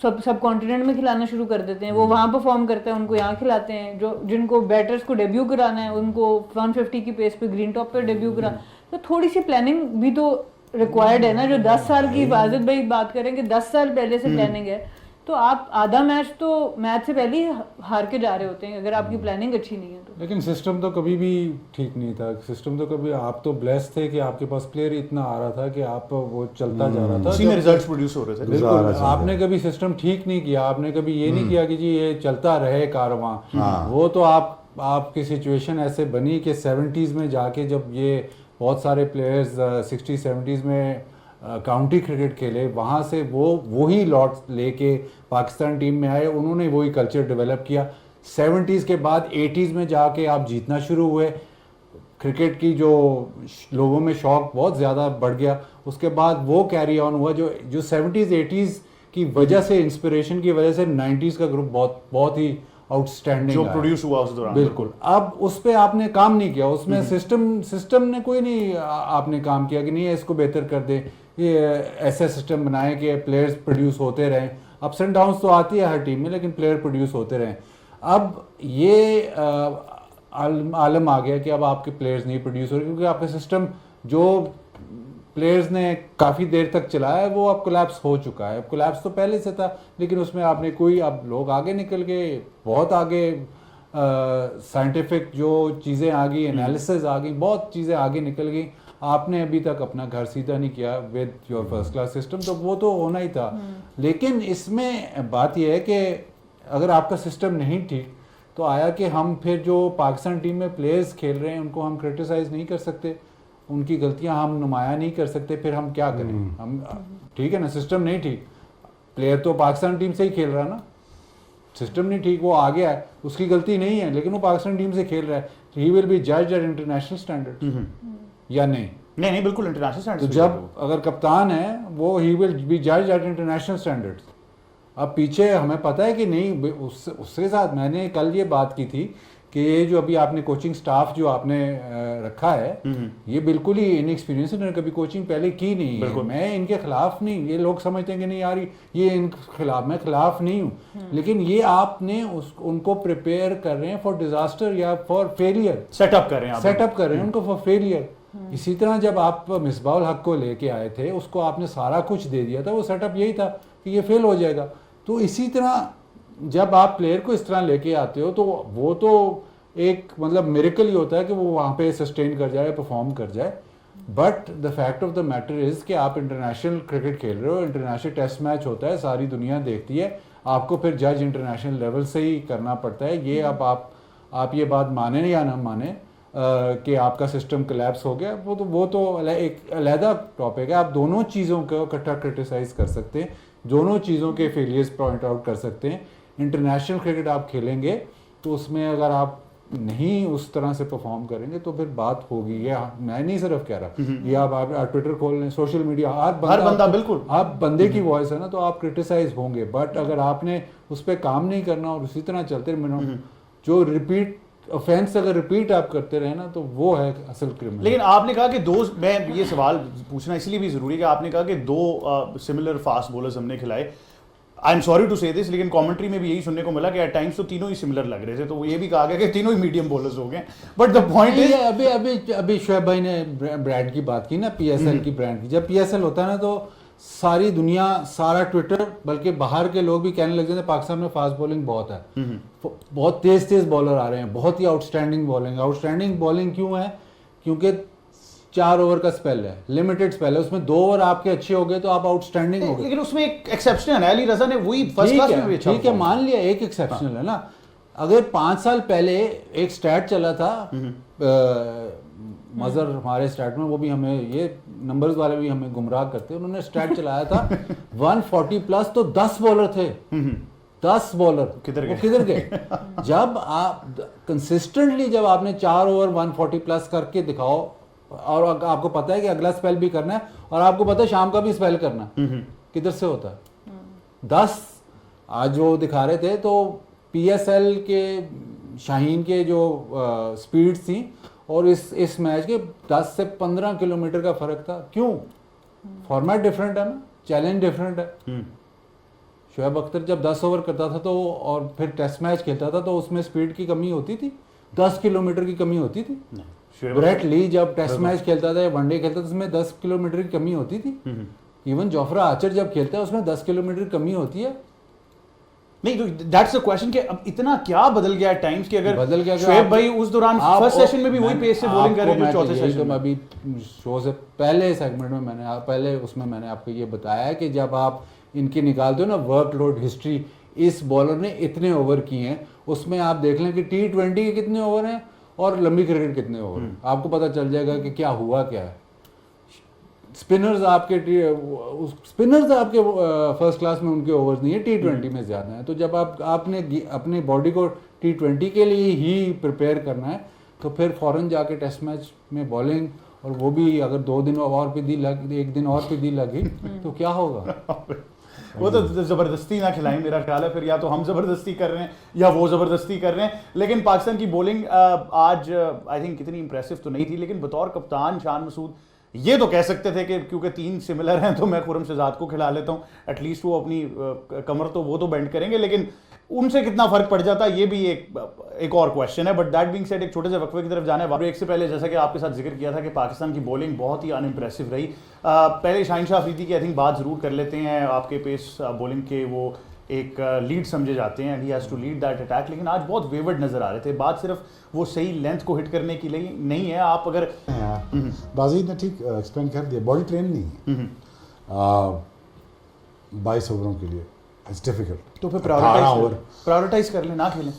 [SPEAKER 3] सब कॉन्टिनेंट में खिलाना शुरू कर देते हैं, वो वहाँ परफॉर्म करते हैं, उनको यहाँ खिलाते हैं, जो जिनको बैटर्स को डेब्यू कराना है उनको 150 की पेस पे ग्रीन टॉप पे डेब्यू करा, तो थोड़ी सी प्लानिंग भी तो रिक्वायर्ड है ना। जो 10 साल की वाजिद भाई बात करें कि 10 साल पहले से प्लानिंग है, तो आप आधा मैच तो मैच से पहले ही हार के जा रहे होते हैं अगर आपकी प्लानिंग अच्छी नहीं है तो।
[SPEAKER 2] लेकिन सिस्टम तो कभी भी ठीक नहीं था, सिस्टम तो कभी, आप तो ब्लेस्ड थे कि आपके पास प्लेयर इतना आ रहा था कि आप वो चलता जा रहा था,
[SPEAKER 1] उसी में रिजल्ट्स प्रोड्यूस हो रहे थे।
[SPEAKER 2] बिल्कुल, आपने कभी सिस्टम ठीक नहीं किया, आपने कभी ये नहीं किया कि जी ये चलता रहे कारवां। वो तो आपकी सिचुएशन ऐसे बनी कि 70s में जाके जब ये बहुत सारे प्लेयर्स 60-70s में काउंटी क्रिकेट खेले, वहाँ से वो ही लॉट लेके पाकिस्तान टीम में आए, उन्होंने वही कल्चर डेवलप किया। 70s के बाद 80s में जाके आप जीतना शुरू हुए, क्रिकेट की जो लोगों में शौक बहुत ज़्यादा बढ़ गया, उसके बाद वो कैरी ऑन हुआ जो 70s 80s की वजह से, इंस्पिरेशन की वजह से 90s का ग्रुप बहुत ही आउटस्टैंडिंग
[SPEAKER 1] जो प्रोड्यूस हुआ उस दौरान।
[SPEAKER 2] बिल्कुल। अब उस पे आपने काम नहीं किया, उसमें सिस्टम ने कोई नहीं आपने काम किया कि नहीं इसको बेहतर कर दे, ये ऐसा सिस्टम बनाए कि प्लेयर्स प्रोड्यूस होते रहें। अप्स एंड डाउन्स तो आती है हर टीम में, लेकिन प्लेयर प्रोड्यूस होते रहें। अब ये आलम आ गया कि अब आपके प्लेयर्स नहीं प्रोड्यूस हो रहे, क्योंकि आपका सिस्टम जो प्लेयर्स ने काफ़ी देर तक चलाया है वो अब कोलैप्स हो चुका है। अब कोलैप्स तो पहले से था, लेकिन उसमें आपने कोई, अब लोग आगे निकल गए, बहुत आगे साइंटिफिक जो चीज़ें आ गई, एनालिसिस आ गई, बहुत चीज़ें आगे निकल गई। आपने अभी तक अपना घर सीधा नहीं किया with your first class system, तो वो तो होना ही था। लेकिन इसमें बात यह है कि अगर आपका सिस्टम नहीं ठीक, तो आया कि हम फिर जो पाकिस्तान टीम में प्लेयर्स खेल रहे हैं उनको हम क्रिटिसाइज़ नहीं कर सकते, उनकी गलतियां हम नुमाया नहीं कर सकते, फिर हम क्या करें? हम ठीक है ना, सिस्टम नहीं ठीक, प्लेयर तो पाकिस्तान टीम से ही खेल रहा है ना, सिस्टम नहीं ठीक, वो आ गया है, उसकी गलती नहीं है, लेकिन वो पाकिस्तान टीम से खेल रहा है, he will be judged at international standard या नहीं?
[SPEAKER 1] नहीं बिल्कुल इंटरनेशनल
[SPEAKER 2] तो
[SPEAKER 1] स्टैंडर्ड्स।
[SPEAKER 2] जब अगर कप्तान है वो he will be judged at international standards. अब पीछे हमें पता है कि नहीं, उसके साथ मैंने कल ये बात की थी कि ये जो अभी आपने कोचिंग स्टाफ जो आपने रखा है, ये बिल्कुल ही इनएक्सपीरियंस, इन्होंने कभी कोचिंग पहले की नहीं है। मैं इनके खिलाफ नहीं, ये लोग समझते हैं कि नहीं यार ये इनके खिलाफ, मैं खिलाफ नहीं हूँ, लेकिन ये आपने उनको प्रिपेयर कर रहे हैं फॉर डिजास्टर या फॉर फेलियर,
[SPEAKER 1] सेटअप कर रहे हैं
[SPEAKER 2] उनको फॉर फेलियर। इसी तरह जब आप मिसबाउल हक को लेके आए थे, उसको आपने सारा कुछ दे दिया था, वो सेटअप यही था कि ये फेल हो जाएगा। तो इसी तरह जब आप प्लेयर को इस तरह लेके आते हो, तो वो तो एक मतलब मिरेकल ही होता है कि वो वहाँ पे सस्टेन कर जाए, परफॉर्म कर जाए। But the fact of the matter is कि आप इंटरनेशनल क्रिकेट खेल रहे हो, इंटरनेशनल टेस्ट मैच होता है, सारी दुनिया देखती है, आपको फिर जज इंटरनेशनल लेवल से ही करना पड़ता है। ये अब आप ये बात माने या ना माने कि आपका सिस्टम कोलैप्स हो गया, वो तो एक अलहदा टॉपिक है। आप दोनों चीज़ों को इकट्ठा क्रिटिसाइज़ कर सकते हैं, दोनों चीज़ों के फेलियर्स पॉइंट आउट कर सकते हैं। इंटरनेशनल क्रिकेट आप खेलेंगे तो उसमें अगर आप नहीं उस तरह से परफॉर्म करेंगे तो फिर बात होगी। ये मैं नहीं सिर्फ कह रहा, ये आप ट्विटर खोल लें, सोशल मीडिया,
[SPEAKER 1] हर बंदा बिल्कुल,
[SPEAKER 2] आप बंदे की वॉइस है ना, तो आप क्रिटिसाइज होंगे। बट अगर आपने उस पर काम नहीं करना और उसी तरह चलते रहे, जो रिपीट ऑफेंस अगर रिपीट आप करते रहे ना, तो वो है असल क्रिमिनल।
[SPEAKER 1] लेकिन आपने कहा कि मैं ये सवाल पूछना इसलिए भी जरूरी है कि आपने कहा कि 2 सिमिलर फास्ट बॉलर्स हमने खिलाए। आई एम सॉरी टू से दिस, लेकिन कमेंट्री में भी यही सुनने को मिला कि एट टाइम्स तो तीनों ही सिमिलर लग रहे थे, तो ये भी कहा गया कि तीनों ही मीडियम बॉलर्स हो गए। बट द पॉइंट इज,
[SPEAKER 2] अभी शोएब भाई ने ब्रांड की बात की ना, पीएसएल की ब्रांड की। जब पीएसएल होता है ना, तो सारी दुनिया, सारा ट्विटर, बल्कि बाहर के लोग भी कहने लग जाते हैं पाकिस्तान में फास्ट बॉलिंग बहुत है, बहुत तेज बॉलर आ रहे हैं, बहुत ही आउटस्टैंडिंग बॉलिंग क्यों है? क्योंकि 4 ओवर का स्पेल है, लिमिटेड स्पेल है, उसमें 2 ओवर आपके अच्छे हो गए तो आप आउटस्टैंडिंग हो गए।
[SPEAKER 1] लेकिन उसमें एक एक्सेप्शन है, अली रजा ने वही फर्स्ट क्लास में भी अच्छा,
[SPEAKER 2] ठीक है, मान लिया एक एक्सेप्शनल है ना। अगर 5 साल पहले एक स्टैट चला था, मजर हमारे स्टैट में, वो भी हमें, ये नंबर्स वाले भी हमें गुमराह करते हैं, उन्होंने स्टैट चलाया था 140 प्लस, तो 10 बॉलर थे, 10 बॉलर किधर गए? जब आप कंसिस्टेंटली, जब आपने 4 ओवर 140 प्लस करके दिखाओ, और आपको पता है कि अगला स्पेल भी करना है, और आपको पता है शाम का भी स्पेल करना, किधर से होता है? 10 आज वो दिखा रहे थे, तो पीएसएल के शाहीन के जो स्पीड्स थी और इस मैच के 10 से 15 किलोमीटर का फर्क था। क्यों? फॉर्मेट डिफरेंट है ना, चैलेंज डिफरेंट है। शोएब अख्तर जब 10 ओवर करता था तो, और फिर टेस्ट मैच खेलता था, तो उसमें स्पीड की कमी होती थी, 10 किलोमीटर की कमी होती थी। ब्रेट ली जब टेस्ट मैच खेलता था या वनडे खेलता था, उसमें 10 किलोमीटर की कमी होती थी। इवन जोफ्रा आर्चर जब खेलता है उसमें 10 किलोमीटर की कमी होती है।
[SPEAKER 1] नहीं, तो दैट्स द क्वेश्चन कि अब इतना क्या बदल गया टाइम्स कि अगर
[SPEAKER 2] बदल गया,
[SPEAKER 1] शोएब भाई उस दौरान फर्स्ट सेशन में भी वही पेस से बॉलिंग कर रहे थे, चौथे सेशन में।
[SPEAKER 2] अभी शो से पहले सेगमेंट में मैंने आपको ये बताया है कि जब आप इनकी निकालते हो ना वर्कलोड हिस्ट्री, इस बॉलर ने इतने ओवर किए हैं, उसमें आप देख लें कि T20 के कितने ओवर हैं और लंबी क्रिकेट कितने ओवर, आपको पता चल जाएगा कि क्या हुआ क्या है। स्पिनर्स आपके फर्स्ट क्लास में उनके ओवर्स नहीं है, T20 में ज़्यादा है। तो जब आपने अपनी बॉडी को T20 के लिए ही प्रिपेयर करना है तो फिर फौरन जाके टेस्ट मैच में बॉलिंग, और वो भी अगर 2 दिन और भी एक दिन और भी लगी तो क्या होगा।
[SPEAKER 1] वो तो जबरदस्ती ना खिलाएं, मेरा ख्याल है फिर या तो हम जबरदस्ती कर रहे हैं या वो जबरदस्ती कर रहे हैं। लेकिन पाकिस्तान की बॉलिंग आज आई थिंक इतनी इंप्रेसिव तो नहीं थी, लेकिन बतौर कप्तान शान मसूद ये तो कह सकते थे कि क्योंकि 3 सिमिलर हैं तो मैं खुरम शहजाद को खिला लेता हूँ, एटलीस्ट वो अपनी कमर तो वो तो बेंड करेंगे, लेकिन उनसे कितना फर्क पड़ जाता है ये भी एक और क्वेश्चन है। बट दैट बीइंग सेड, एक छोटे से वक्फे की तरफ जाना है। ब्रेक से पहले जैसा कि आपके साथ जिक्र किया था कि पाकिस्तान की बॉलिंग बहुत ही अनइम्प्रेसिव रही। पहले शाहीन शाह अफरीदी की आई थिंक बात जरूर कर लेते हैं। आपके पेस बॉलिंग के वो एक लीड समझे जाते हैं, he has to lead that attack, लेकिन आज बहुत वेवर्ड नजर आ रहे थे। बात सिर्फ वो सही लेंथ को हिट करने की लिए नहीं है। आप अगर
[SPEAKER 4] बाजीद ने ठीक एक्सप्लेन कर दिया, बॉडी ट्रेन नहीं है 22 ओवरों के लिए, इट्स डिफिकल्ट।
[SPEAKER 1] तो फिर प्रायोरिटाइज कर लें, ना खेलें।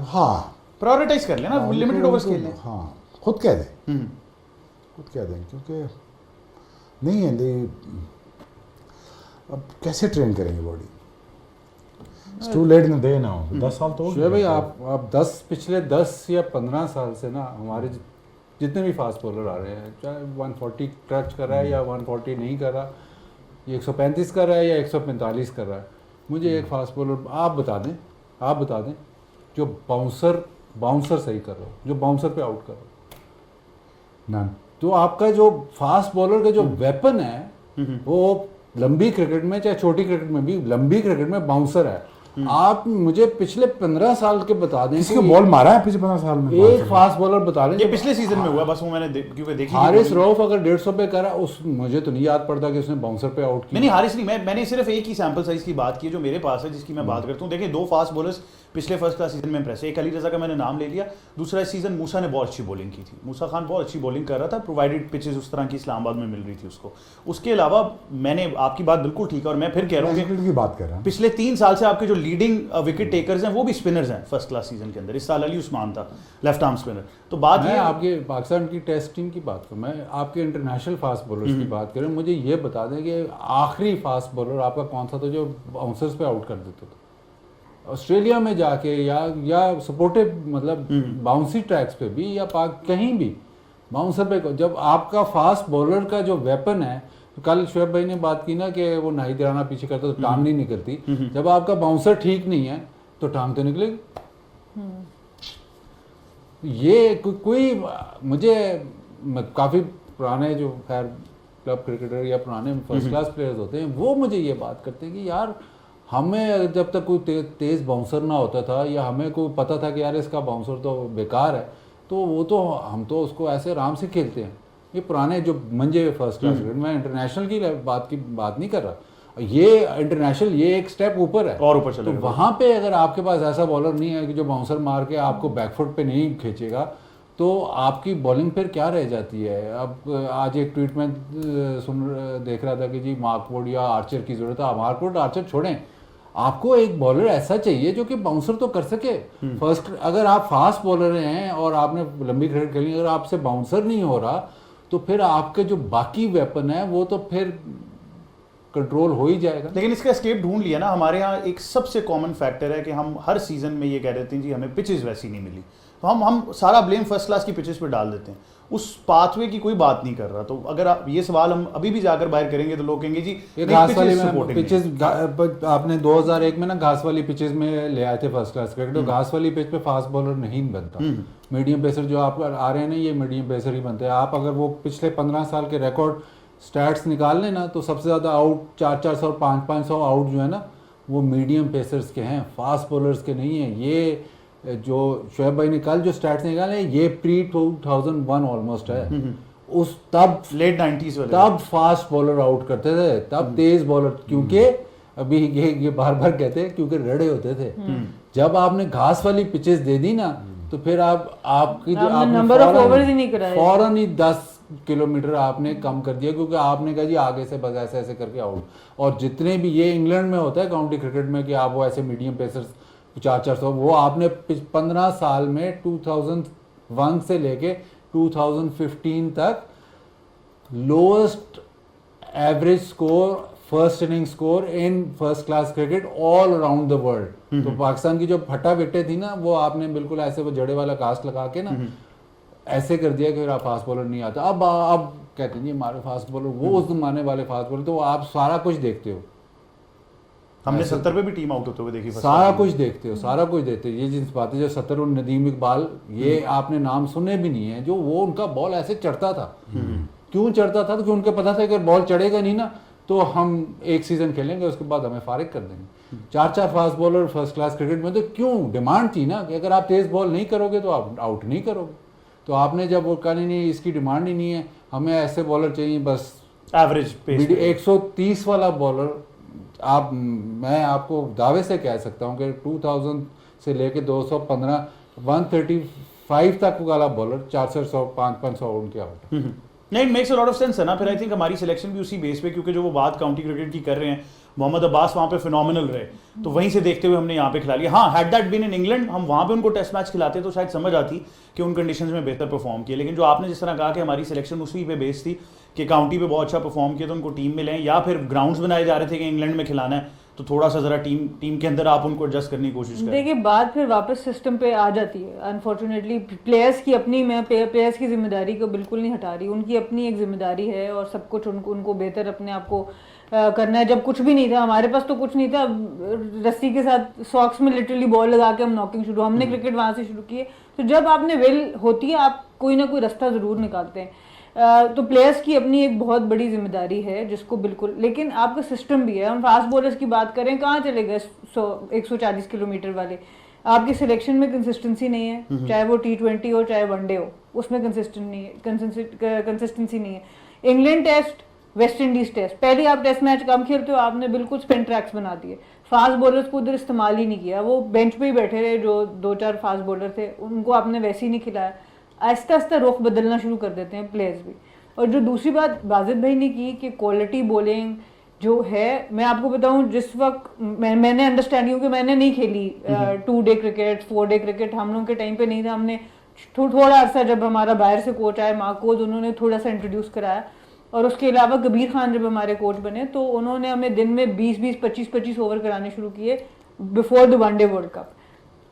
[SPEAKER 4] हाँ,
[SPEAKER 1] प्रायोरिटाइज कर लें ना, लिमिटेड ओवर्स खेल लें।
[SPEAKER 4] हाँ, खुद कह दें, क्योंकि नहीं है अब कैसे ट्रेन करेंगे body, it's too late in the day now. 10 साल तो हो
[SPEAKER 2] गए भाई। आप पिछले 10 या 15 साल से ना हमारे जितने भी फास्ट बॉलर आ रहे हैं, चाहे 140 टच कर रहा है या 140 नहीं कर रहा, ये 135 कर रहा है या 145 कर रहा है, मुझे एक फास्ट बॉलर आप बता दें जो बाउंसर सही कर रहा हो, जो बाउंसर पे आउट कर रहा हो। तो आपका जो फास्ट बॉलर का जो वेपन है वो लंबी क्रिकेट में, चाहे छोटी क्रिकेट में भी, लंबी क्रिकेट में बाउंसर है। आप मुझे पिछले 15 साल के बता दें
[SPEAKER 4] किसको बॉल मारा है पिछले 15 साल में,
[SPEAKER 2] एक फास्ट बॉलर बता दें।
[SPEAKER 1] ये पिछले सीजन में हुआ, बस वो मैंने क्योंकि देखी।
[SPEAKER 2] हारिस रऊफ अगर 150 पे करा, मुझे तो नहीं याद पड़ता कि उसने बाउंसर पे आउट किया।
[SPEAKER 1] नहीं, हारिस नहीं, मैंने सिर्फ एक ही सैंपल साइज की बात की जो मेरे पास है, जिसकी मैं बात करता हूँ। देखिए, 2 फास्ट बॉलर्स पिछले फर्स्ट क्लास सीजन में इंप्रेस है। एक अली रजा का मैंने नाम ले लिया, दूसरा इस सीजन मूसा ने बहुत अच्छी बॉलिंग की थी। मूसा खान बहुत अच्छी बॉलिंग कर रहा था, प्रोवाइडेड पिचेस उस तरह की इस्लामाबाद में मिल रही थी उसको। उसके अलावा मैंने आपकी बात बिल्कुल ठीक है, और मैं फिर कह रहा हूँ
[SPEAKER 4] की बात कर रहा हूँ,
[SPEAKER 1] पिछले 3 साल से आपके जो लीडिंग विकेट टेकर्स हैं वो भी स्पिनर्स हैं फर्स्ट क्लास सीजन के अंदर। इस साल अली उस्मान था लेफ्ट आर्म स्पिनर। तो बात
[SPEAKER 2] मैं आपके पाकिस्तान की टेस्ट टीम की बात करूँ, मैं आपके इंटरनेशनल फास्ट बॉलर्स की बात करूँ, मुझे ये बता दें कि आखिरी फास्ट बॉलर आपका कौन सा था जो बाउंसर्स पे आउट कर देता था ऑस्ट्रेलिया में जाके, या सपोर्टिव मतलब बाउंसी ट्रैक्स पे भी, या कहीं भी बाउंसर पे। जब आपका फास्ट बॉलर का जो वेपन है, तो कल शुएब भाई ने बात की ना कि वो नाहिद राना पीछे करता तो टांग नहीं निकलती। जब आपका बाउंसर ठीक नहीं है तो टांग तो निकलेगी। ये कोई मुझे काफ़ी पुराने जो खैर क्लब क्रिकेटर या पुराने फर्स्ट क्लास प्लेयर्स होते हैं, वो मुझे ये बात करते हैं कि यार हमें जब तक कोई तेज़ बाउंसर ना होता था, या हमें कोई पता था कि यार इसका बाउंसर तो बेकार है, तो वो तो हम तो उसको ऐसे आराम से खेलते हैं। ये पुराने जो मंजे फर्स्ट क्लास क्रिकेट, मैं इंटरनेशनल की बात नहीं कर रहा, ये इंटरनेशनल ये एक स्टेप ऊपर है
[SPEAKER 1] और ऊपर चले।
[SPEAKER 2] तो वहाँ पे अगर आपके पास ऐसा बॉलर नहीं है कि जो बाउंसर मार के आपको बैकफुट पे नहीं खींचेगा, तो आपकी बॉलिंग फिर क्या रह जाती है। अब आज एक ट्वीट में देख रहा था कि जी मार्कवुड या आर्चर की जरूरत है। मार्कवुड आर्चर छोड़ें, आपको एक बॉलर ऐसा चाहिए जो कि बाउंसर तो कर सके। फर्स्ट अगर आप फास्ट बॉलर हैं और आपने लंबी क्रिकेट खेली, अगर आपसे बाउंसर नहीं हो रहा तो फिर आपके जो बाकी वेपन है वो तो फिर कंट्रोल हो ही जाएगा।
[SPEAKER 1] लेकिन इसका एस्केप ढूंढ लिया ना। हमारे यहाँ एक सबसे कॉमन फैक्टर है कि हम हर सीजन में ये कह देते हैं जी हमें पिचेस वैसी नहीं मिली, तो हम सारा ब्लेम फर्स्ट क्लास की पिचेस पे डाल देते हैं, उस पाथवे की कोई बात नहीं कर रहा। तो अगर आप ये सवाल हम अभी भी जाकर बाहर करेंगे तो लोग कहेंगे जी
[SPEAKER 2] ये घास वाली पिचेस, आपने 2001 में ना घास वाली पिचेस में ले आए थे फर्स्ट क्लास क्रिकेट, तो घास वाली पिच पे फास्ट बॉलर नहीं बनता। मीडियम पेसर जो आप आ रहे हैं ना, ये मीडियम पेसर ही बनते हैं। आप अगर वो पिछले 15 साल के रिकॉर्ड स्टैट्स निकाल लें ना, तो सबसे ज़्यादा आउट 400-400 और 500-500 आउट जो है ना, वो मीडियम पेसर्स के हैं, फास्ट बॉलर्स के नहीं हैं। ये जो शुएब भाई ने कल जो स्टैट्स निकाले, ये प्री 2001 ऑलमोस्ट है। उस तब
[SPEAKER 1] लेट 90s वाले
[SPEAKER 2] तब फास्ट बॉलर आउट करते थे, तब तेज बॉलर, क्योंकि अभी ये बार बार कहते हैं क्योंकि रड़े होते थे। जब आपने घास वाली पिचेस दे दी ना, तो फिर आपकी जो
[SPEAKER 3] नंबर ऑफ ओवर्स ही नहीं कराए,
[SPEAKER 2] फौरन ही 10 किलोमीटर आपने कम कर दिया, क्योंकि आपने कहा जी आगे से बस ऐसे ऐसे करके आउट। और जितने भी ये इंग्लैंड में होता है काउंटी क्रिकेट में कि आप वो ऐसे मीडियम पेसर्स 400-400, वो आपने 15 साल में 2001 2001 से लेके 2015 तक lowest average score, first inning score in first class cricket all around the world. तो पाकिस्तान की जो फटा विकेटें थी ना, वो आपने बिल्कुल ऐसे वो जड़े वाला कास्ट लगा के ना ऐसे कर दिया कि मेरा फास्ट बॉलर नहीं आता। अब कहते हैं हमारे फास्ट बॉलर, वो उस जमाने वाले फास्ट बॉलर, तो आप सारा कुछ देखते हो।
[SPEAKER 1] हमने 70 पे भी टीम आउट होते हुए देखी,
[SPEAKER 2] सारा कुछ देखते हो, सारा कुछ देखते हो। ये जिस बात है जो 70 और नदीम इकबाल, ये आपने नाम सुने भी नहीं है, जो वो उनका बॉल ऐसे चढ़ता था। क्यों चढ़ता था? तो उनको पता था कि बॉल चढ़ेगा नहीं ना तो हम एक सीजन खेलेंगे, उसके बाद हमें फारिग कर देंगे। 4 fast bowler first class cricket में, तो क्यों डिमांड थी ना कि अगर आप तेज बॉल नहीं करोगे तो आप आउट नहीं करोगे। तो आपने जब वो कहा नहीं इसकी डिमांड ही नहीं है, हमें ऐसे बॉलर चाहिए बस
[SPEAKER 1] एवरेज पेस
[SPEAKER 2] 130 वाला बॉलर। मैं आपको दावे से कह सकता हूँ कि 2000 से लेके 215 135 तक वाला बॉलर 400 500 उनके आउट।
[SPEAKER 1] नहीं, makes a lot of sense है ना। फिर आई थिंक हमारी सिलेक्शन भी उसी बेस पे, क्योंकि जो वो बात काउंटी क्रिकेट की कर रहे हैं, मोहम्मद अब्बास वहाँ पे फिनोमिनल रहे, तो वहीं से देखते हुए हमने यहाँ पे खिला लिया। हाँ, had that been in England, हम वहाँ पे उनको टेस्ट मैच खिलाते तो शायद समझ आती कि उन कंडीशंस में बेहतर परफॉर्म किया। लेकिन जो आपने जिस तरह कहा कि हमारी सिलेक्शन उसी पे बेस थी कि काउंटी पे बहुत अच्छा परफॉर्म किया तो उनको टीम में लें, या फिर ग्राउंड्स बनाए जा रहे थे कि इंग्लैंड में खिलाना है तो थोड़ा सा जरा टीम के अंदर आप उनको एडजस्ट करने की कोशिश करें।
[SPEAKER 3] देखिए बात फिर वापस सिस्टम पे आ जाती है। अनफॉर्चुनेटली प्लेयर्स की अपनी, मैं प्लेयर्स की जिम्मेदारी को बिल्कुल नहीं हटा रही, उनकी अपनी एक जिम्मेदारी है और सब कुछ उनको बेहतर अपने आप को करना है। जब कुछ भी नहीं था हमारे पास, तो कुछ नहीं था, रस्सी के साथ सॉक्स में लिटरली बॉल लगा के हम नॉकिंग शुरू, हमने क्रिकेट वहाँ से शुरू किए। तो जब आपने विल होती है, आप कोई ना कोई रास्ता ज़रूर निकालते हैं। तो प्लेयर्स की अपनी एक बहुत बड़ी जिम्मेदारी है जिसको बिल्कुल, लेकिन आपका सिस्टम भी है। हम फास्ट बॉलर्स की बात करें, कहाँ चले गए 140 किलोमीटर वाले? आपकी सिलेक्शन में कंसिस्टेंसी नहीं है, चाहे वो T20 हो चाहे वनडे हो, उसमें कंसिस्टेंसी नहीं है। England test, West Indies test, पहले आप टेस्ट मैच कम खेलते हो, आपने बिल्कुल स्पिन ट्रैक्स बना दिए, फास्ट बॉलर्स को उधर इस्तेमाल ही नहीं किया, वो बेंच पे ही बैठे रहे। जो 2-4 फास्ट बॉलर थे उनको आपने वैसे ही नहीं खिलाया। आहिस्ता आहिस्ता रुख बदलना शुरू कर देते हैं प्लेयर्स भी। और जो दूसरी बात बाजिद भाई ने की कि क्वालिटी बॉलिंग जो है, मैं आपको बताऊं, जिस वक्त मैंने अंडरस्टैंडिंग कि मैंने नहीं खेली 2 डे क्रिकेट 4 डे क्रिकेट, हम लोगों के टाइम पे नहीं था। हमने थोड़ा अर्सा, जब हमारा बाहर से कोच आए माकोज, उन्होंने थोड़ा सा इंट्रोड्यूस कराया, और उसके अलावा कबीर खान जब हमारे कोच बने तो उन्होंने हमें दिन में 20-20 25-25 ओवर कराने शुरू किए before the one day world cup.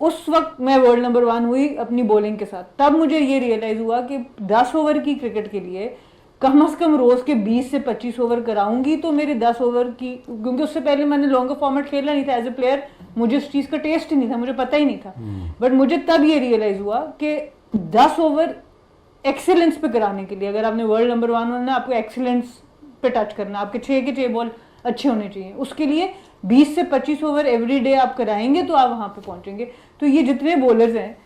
[SPEAKER 3] उस वक्त मैं वर्ल्ड नंबर 1 हुई अपनी बॉलिंग के साथ। तब मुझे ये रियलाइज हुआ कि 10 ओवर की क्रिकेट के लिए कम से कम रोज के 20 से 25 ओवर कराऊंगी तो मेरे 10 ओवर की, क्योंकि उससे पहले मैंने लॉन्गर फॉर्मेट खेला नहीं था एज ए प्लेयर, मुझे उस चीज़ का टेस्ट ही नहीं था, मुझे पता ही नहीं था। बट मुझे तब ये रियलाइज हुआ कि 10 ओवर एक्सीलेंस पे कराने के लिए, अगर आपने वर्ल्ड नंबर 1 होना, आपको एक्सीलेंस पे टच करना, आपके 6 के 6 बॉल अच्छे होने चाहिए। उसके लिए 20 से 25 ओवर एवरी डे आप कराएंगे तो आप वहाँ पे पहुँचेंगे। तो ये जितने बॉलर्स हैं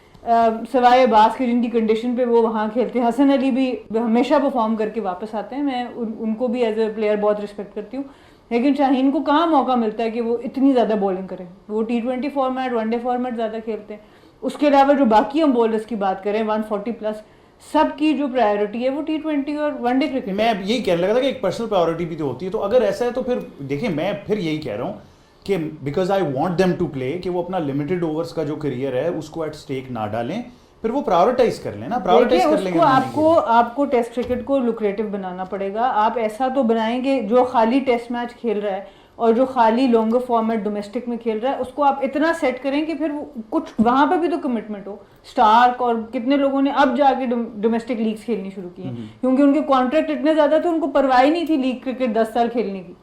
[SPEAKER 3] सवाए अब्बास के जिनकी कंडीशन पे वो वहाँ खेलते हैं, हसन अली भी हमेशा परफॉर्म करके वापस आते हैं, मैं उनको भी एज ए प्लेयर बहुत रिस्पेक्ट करती हूँ। लेकिन शाहीन को कहाँ मौका मिलता है कि वो इतनी ज़्यादा बॉलिंग करें? वो T20 फॉर्मेट, वनडे फॉर्मेट ज़्यादा खेलते हैं। उसके अलावा जो बाकी हम बॉलर्स की बात करें 140+, सबकी जो प्रायोरिटी है वो T20 और वनडे क्रिकेट।
[SPEAKER 1] मैं यही कहने लगा था कि एक पर्सनल प्रायोरिटी भी तो होती है। तो अगर ऐसा है तो फिर देखिए, मैं फिर यही कह रहा हूँ कि because I want them to play, कि वो अपना लिमिटेड ओवर्स का जो करियर है उसको एट स्टेक ना डालें, फिर वो प्रायोरिटाइज कर लेना, प्रायोरिटाइज कर लेंगे।
[SPEAKER 3] आपको टेस्ट क्रिकेट को लुक्रेटिव बनाना पड़ेगा। आप ऐसा तो बनाएंगे, जो खाली टेस्ट मैच खेल रहा है और जो खाली लॉन्गर फॉर्मेट डोमेस्टिक में खेल रहा है, उसको आप इतना सेट करें कि फिर कुछ वहां पे भी तो कमिटमेंट हो। स्टार्क और कितने लोगों ने अब जाके डोमेस्टिक लीग्स खेलनी शुरू की हैं, क्योंकि उनके कॉन्ट्रैक्ट इतने ज्यादा थे, उनको परवाह ही नहीं थी लीग क्रिकेट 10 साल खेलने की।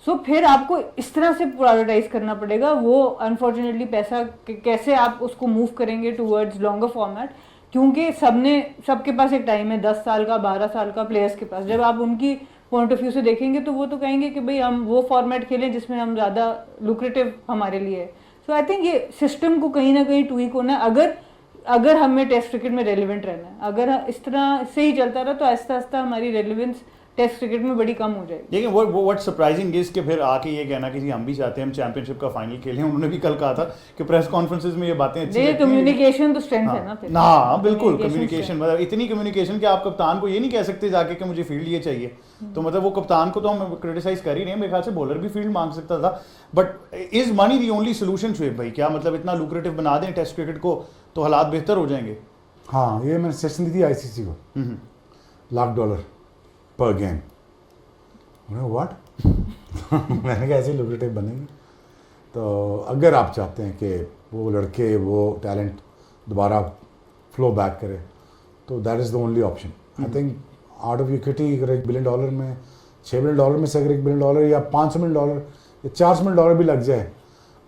[SPEAKER 3] सो फिर आपको इस तरह से प्रायोरिटाइज करना पड़ेगा। वो अनफॉर्चुनेटली पैसा कैसे आप उसको मूव करेंगे टूवर्ड्स लॉन्गर फॉर्मेट, क्योंकि सबके पास एक टाइम है 10 साल का 12 साल का प्लेयर्स के पास। जब आप उनकी पॉइंट ऑफ व्यू से देखेंगे तो वो तो कहेंगे कि भाई हम वो फॉर्मेट खेलें जिसमें हम ज़्यादा लुक्रेटिव हमारे लिए है। सो आई थिंक ये सिस्टम को कहीं ना कहीं ट्वीक होना है, अगर हमें टेस्ट क्रिकेट में रेलिवेंट रहना है। अगर इस तरह से ही चलता रहा तो आहिस्ता आहिस्ता हमारी रेलिवेंस टेस्ट क्रिकेट में बड़ी कम हो जाएगी।
[SPEAKER 1] लेकिन वो व्हाट सरप्राइजिंग इज कि फिर आके ये कहना कि हम भी चाहते हैं हम चैंपियनशिप का फाइनल खेलें। उन्होंने भी कल कहा था कि प्रेस कॉन्फ्रेंसेस में ये बातें अच्छी लगती हैं।
[SPEAKER 3] कम्युनिकेशन तो स्ट्रेंथ है ना फिर।
[SPEAKER 1] ना बिल्कुल कम्युनिकेशन, मतलब इतनी कम्युनिकेशन कि आप कप्तान को ये नहीं कह सकते जाके कि मुझे फील्ड ये चाहिए। तो मतलब वो कप्तान को तो हम क्रिटिसाइज कर ही नहीं, मेरे ख्याल से बॉलर भी फील्ड मांग सकता था। But is money the only solution Shoaib भाई? क्या मतलब इतना लुक्रेटिव बना दें टेस्ट क्रिकेट को तो हालात बेहतर हो जाएंगे?
[SPEAKER 4] हाँ, ये मैंने सेशन दी थी आईसीसी को, $1,00,000 पर गेम। व्हाट मैंने कहा ऐसे लुक्रेटिव बनेगी। तो अगर आप चाहते हैं कि वो लड़के वो टैलेंट दोबारा फ्लो बैक करे तो that is the only option. I think out of equity अगर $1 बिलियन में $6 बिलियन में से अगर $1 बिलियन या $500 मिलियन या $400 मिलियन भी लग जाए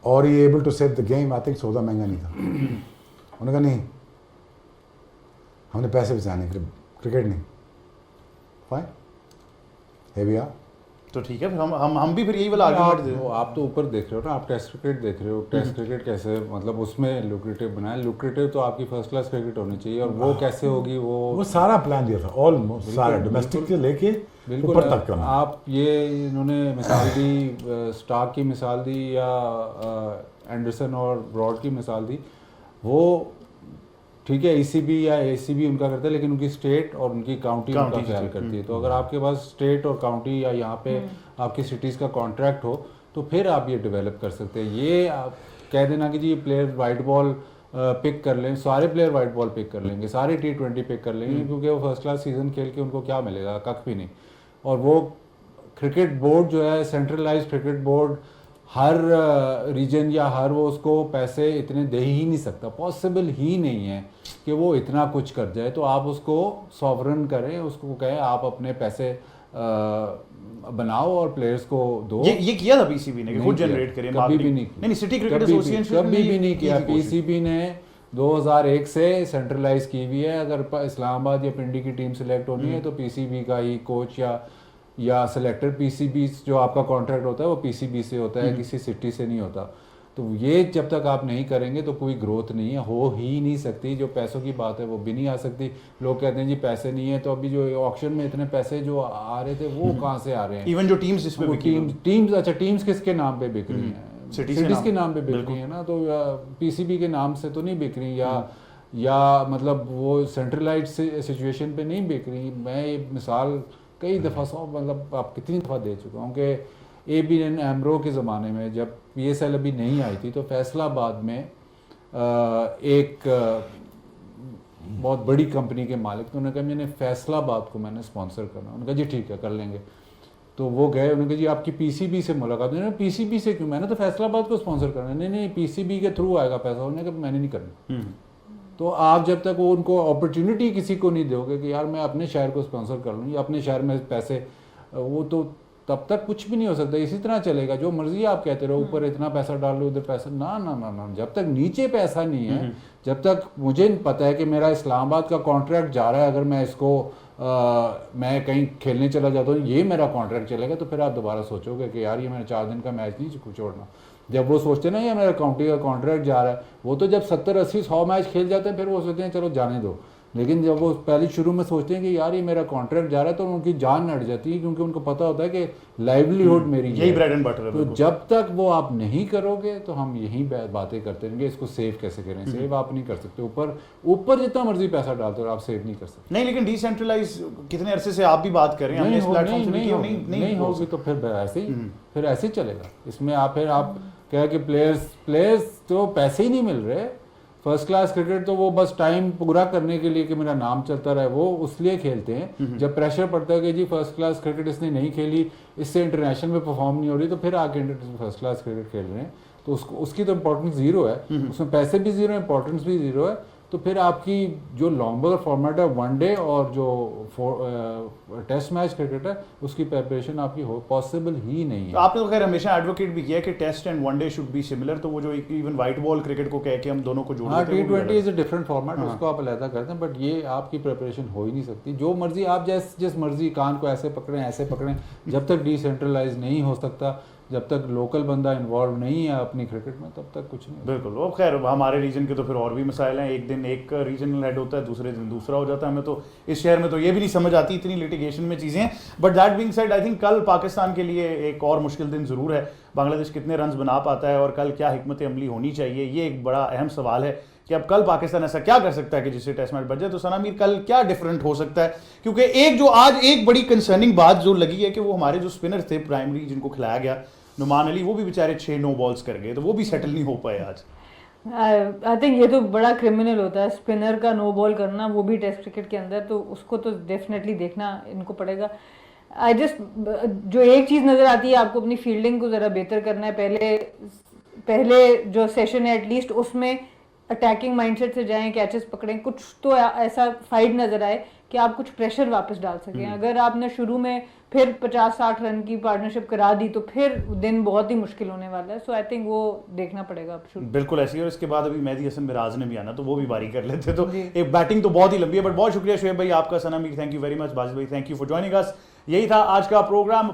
[SPEAKER 4] और ये able to save the game, I think सौदा महंगा नहीं था। उन्होंने कहा नहीं, हमने पैसे बचाने, क्रिकेट नहीं। फाइन, हे भैया।
[SPEAKER 1] तो ठीक है, फिर हम भी फिर यही वाला आर्गुमेंट दे।
[SPEAKER 2] आप तो ऊपर देख रहे हो ना, आप टेस्ट क्रिकेट देख रहे हो। टेस्ट क्रिकेट कैसे मतलब उसमें लुक्रेटिव बनाए। लुक्रेटिव तो आपकी फर्स्ट क्लास क्रिकेट होनी चाहिए, और वो कैसे होगी वो
[SPEAKER 4] सारा प्लान दिया था, ऑलमोस्ट सारा डोमेस्टिक से लेके
[SPEAKER 2] बिल्कुल
[SPEAKER 4] ऊपर तक का।
[SPEAKER 2] आप ये इन्होंने मिसाल दी, स्टार्क की मिसाल दी या एंडरसन और ब्रॉड की मिसाल दी। वो ठीक है, ईसीबी या एसीबी उनका करता है, लेकिन उनकी स्टेट और उनकी काउंटी उनका ख्याल करती है। तो अगर आपके पास स्टेट और काउंटी या यहाँ पे आपकी सिटीज़ का कॉन्ट्रैक्ट हो तो फिर आप ये डेवलप कर सकते हैं। ये आप कह देना कि जी ये प्लेयर वाइट बॉल पिक कर लें, सारे प्लेयर वाइट बॉल पिक कर लेंगे, सारे T20 पिक कर लेंगे, क्योंकि वो फर्स्ट क्लास सीजन खेल के उनको क्या मिलेगा, कख भी नहीं। और वो क्रिकेट बोर्ड जो है, सेंट्रलाइज्ड क्रिकेट बोर्ड, हर रीजन या हर वो उसको पैसे इतने दे ही नहीं सकता, पॉसिबल ही नहीं है कि वो इतना कुछ कर जाए। तो आप उसको सॉवरन करें, उसको कहें आप अपने पैसे बनाओ और प्लेयर्स को दो।
[SPEAKER 1] ये किया था पीसीबी ने कि खुद जनरेट करें,
[SPEAKER 2] कभी भी नहीं,
[SPEAKER 1] नहीं सिटी क्रिकेट एसोसिएशन
[SPEAKER 2] कभी भी नहीं किया। पीसीबी ने 2001 से सेंट्रलाइज की हुई है। अगर इस्लामाबाद या पिंडी की टीम सेलेक्ट होनी है तो पीसीबी का ही कोच या सेलेक्टर, पीसीबी जो आपका कॉन्ट्रैक्ट होता है वो पीसीबी से होता है, किसी सिटी से नहीं होता। तो ये जब तक आप नहीं करेंगे तो कोई ग्रोथ नहीं है, हो ही नहीं सकती। जो पैसों की बात है वो भी नहीं आ सकती। लोग कहते हैं जी पैसे नहीं है, तो अभी जो ऑक्शन में इतने पैसे जो आ रहे थे वो कहाँ से आ रहे हैं?
[SPEAKER 1] इवन जो टीम्स जिसमें
[SPEAKER 2] टीम्स अच्छा, टीम्स किसके नाम पे बिक रही हैं?
[SPEAKER 1] सिटीज
[SPEAKER 2] के नाम पे बिक रही है ना, तो पीसीबी के नाम से तो नहीं बिक रही, या मतलब वो सेंट्रलाइज्ड सिचुएशन पे नहीं बिक रही। मैं ये मिसाल कई दफ़ा मतलब आप कितनी दफ़ा दे चुका हूँ कि ABN AMRO के ज़माने में जब PSL अभी नहीं आई थी तो फैसलाबाद में एक बहुत बड़ी कंपनी के मालिक, तो उन्होंने कहा मैंने फैसलाबाद को मैंने स्पॉन्सर करना। उन्होंने कहा जी ठीक है कर लेंगे। तो वो गए, उन्होंने कहा जी आपकी PCB से मुलाकात। उन्होंने PCB से क्यों? मैंने तो फैसलाबाद को स्पॉन्सर करना। नहीं PCB के थ्रू आएगा पैसा। उन्होंने कहा मैंने नहीं करना। तो आप जब तक वो उनको अपॉर्चुनिटी किसी को नहीं दोगे कि यार मैं अपने शहर को स्पॉन्सर कर लूँ या अपने शहर में पैसे, वो तो तब तक कुछ भी नहीं हो सकता। इसी तरह चलेगा, जो मर्जी आप कहते रहो, ऊपर इतना पैसा डाल लो, उधर पैसा, ना, जब तक नीचे पैसा नहीं है, जब तक मुझे पता है कि मेरा इस्लामाबाद का कॉन्ट्रैक्ट जा रहा है, अगर मैं इसको मैं कहीं खेलने चला जाता हूँ, ये मेरा कॉन्ट्रैक्ट चलेगा, तो फिर आप दोबारा सोचोगे कि यार ये मेरा 4 दिन का मैच नहीं छोड़ना। जब वो सोचते ना ये मेरा काउंटी का कॉन्ट्रैक्ट जा रहा है, वो तो जब 70, 80, 100 मैच खेल जाते हैं फिर वो सोचते हैं चलो जाने दो। लेकिन जब वो पहले शुरू में सोचते हैं कि यार ये मेरा कॉन्ट्रैक्ट जा रहा है, तो उनकी जान अड़ जाती है, क्योंकि उनको पता होता है कि लाइवलीहुड मेरी
[SPEAKER 1] यही ब्रेड एंड बटर है।
[SPEAKER 2] तो जब तक वो आप नहीं करोगे तो हम यही बातें करते रहेंगे, इसको सेव कैसे करें। सेव आप नहीं कर सकते, ऊपर जितना मर्जी पैसा डालते हो आप सेव नहीं कर सकते।
[SPEAKER 1] नहीं, लेकिन डिसेंट्रलाइज कितने अरसे से आप भी बात कर रहे हैं,
[SPEAKER 2] नहीं होगी तो फिर ऐसे ही चलेगा। इसमें आप कह के प्लेयर्स तो पैसे ही नहीं मिल रहे। फर्स्ट क्लास क्रिकेट तो वो बस टाइम पूरा करने के लिए कि मेरा नाम चलता रहे, वो उसलिए खेलते हैं। जब प्रेशर पड़ता है कि जी फर्स्ट क्लास क्रिकेट इसने नहीं खेली, इससे इंटरनेशनल में परफॉर्म नहीं हो रही, तो फिर आके फर्स्ट क्लास क्रिकेट खेल रहे हैं, तो उसकी तो इंपॉर्टेंस जीरो है, उसमें पैसे भी जीरो, इंपॉर्टेंस भी जीरो है। तो फिर आपकी जो लॉन्गर फॉर्मेट है वनडे और जो टेस्ट मैच क्रिकेट है, उसकी प्रिपरेशन आपकी पॉसिबल ही नहीं है।
[SPEAKER 1] तो आपने तो खैर हमेशा एडवोकेट भी किया कि test and one day should be similar, तो वो जो इवन व्हाइट बॉल क्रिकेट को कह के हम दोनों को जोड़ देते हैं,
[SPEAKER 2] T20 is a different format, उसको आप अलग करते हैं, बट ये आपकी प्रिपरेशन हो ही नहीं सकती। जो मर्जी आप जिस मर्जी कान को ऐसे पकड़ें, जब तक डिसेंट्रलाइज नहीं हो सकता, जब तक लोकल बंदा इन्वॉल्व नहीं है अपनी क्रिकेट में, तब तक कुछ नहीं।
[SPEAKER 1] बिल्कुल। वो खैर हमारे रीजन के तो फिर और भी मसाइल हैं, एक दिन एक रीजनल हेड होता है, दूसरे दिन दूसरा हो जाता है। हमें तो इस शहर में तो ये भी नहीं समझ आती, इतनी लिटिगेशन में चीज़ें हैं। But that being said, I think कल पाकिस्तान के लिए एक और मुश्किल दिन ज़रूर है। बांग्लादेश कितने रन बना पाता है और कल क्या हिकमत अमली होनी चाहिए, ये एक बड़ा अहम सवाल है कि अब कल पाकिस्तान ऐसा क्या कर सकता है कि जिससे टेस्ट मैच बच जाए। तो सना मीर कल क्या डिफरेंट हो सकता है? क्योंकि आज एक बड़ी कंसर्निंग बात जो लगी है कि वो हमारे जो स्पिनर थे प्राइमरी जिनको खिलाया गया, नुमान अली, वो भी बेचारे 6 नो बॉल्स कर गए, तो वो भी सेटल नहीं हो पाए आज।
[SPEAKER 3] आई थिंक ये तो बड़ा क्रिमिनल होता है, स्पिनर का नो बॉल करना, वो भी टेस्ट क्रिकेट के अंदर, तो उसको तो डेफिनेटली देखना इनको पड़ेगा। आई जस्ट जो एक चीज़ नज़र आती है, आपको अपनी फील्डिंग को ज़रा बेहतर करना है। पहले जो सेशन है एटलीस्ट उसमें अटैकिंग माइंडसेट से जाएं, कैचेस पकड़ें, कुछ तो ऐसा फाइट नज़र आए कि आप कुछ प्रेशर वापस डाल सकें। अगर आपने शुरू में फिर 50-60 रन की पार्टनरशिप करा दी तो फिर दिन बहुत ही मुश्किल होने वाला है। सो आई थिंक वो देखना पड़ेगा अब शुरू।
[SPEAKER 1] बिल्कुल ऐसे ही। और इसके बाद अभी मेहदी हसन मिराज ने भी आना, तो वो भी बारी कर लेते। तो
[SPEAKER 3] जी।
[SPEAKER 1] एक बैटिंग तो बहुत ही लंबी है, बट बहुत शुक्रिया शुएब भाई आपका, Sana Mir thank you very much, Bajid भाई thank you for joining us. यही था आज का प्रोग्राम।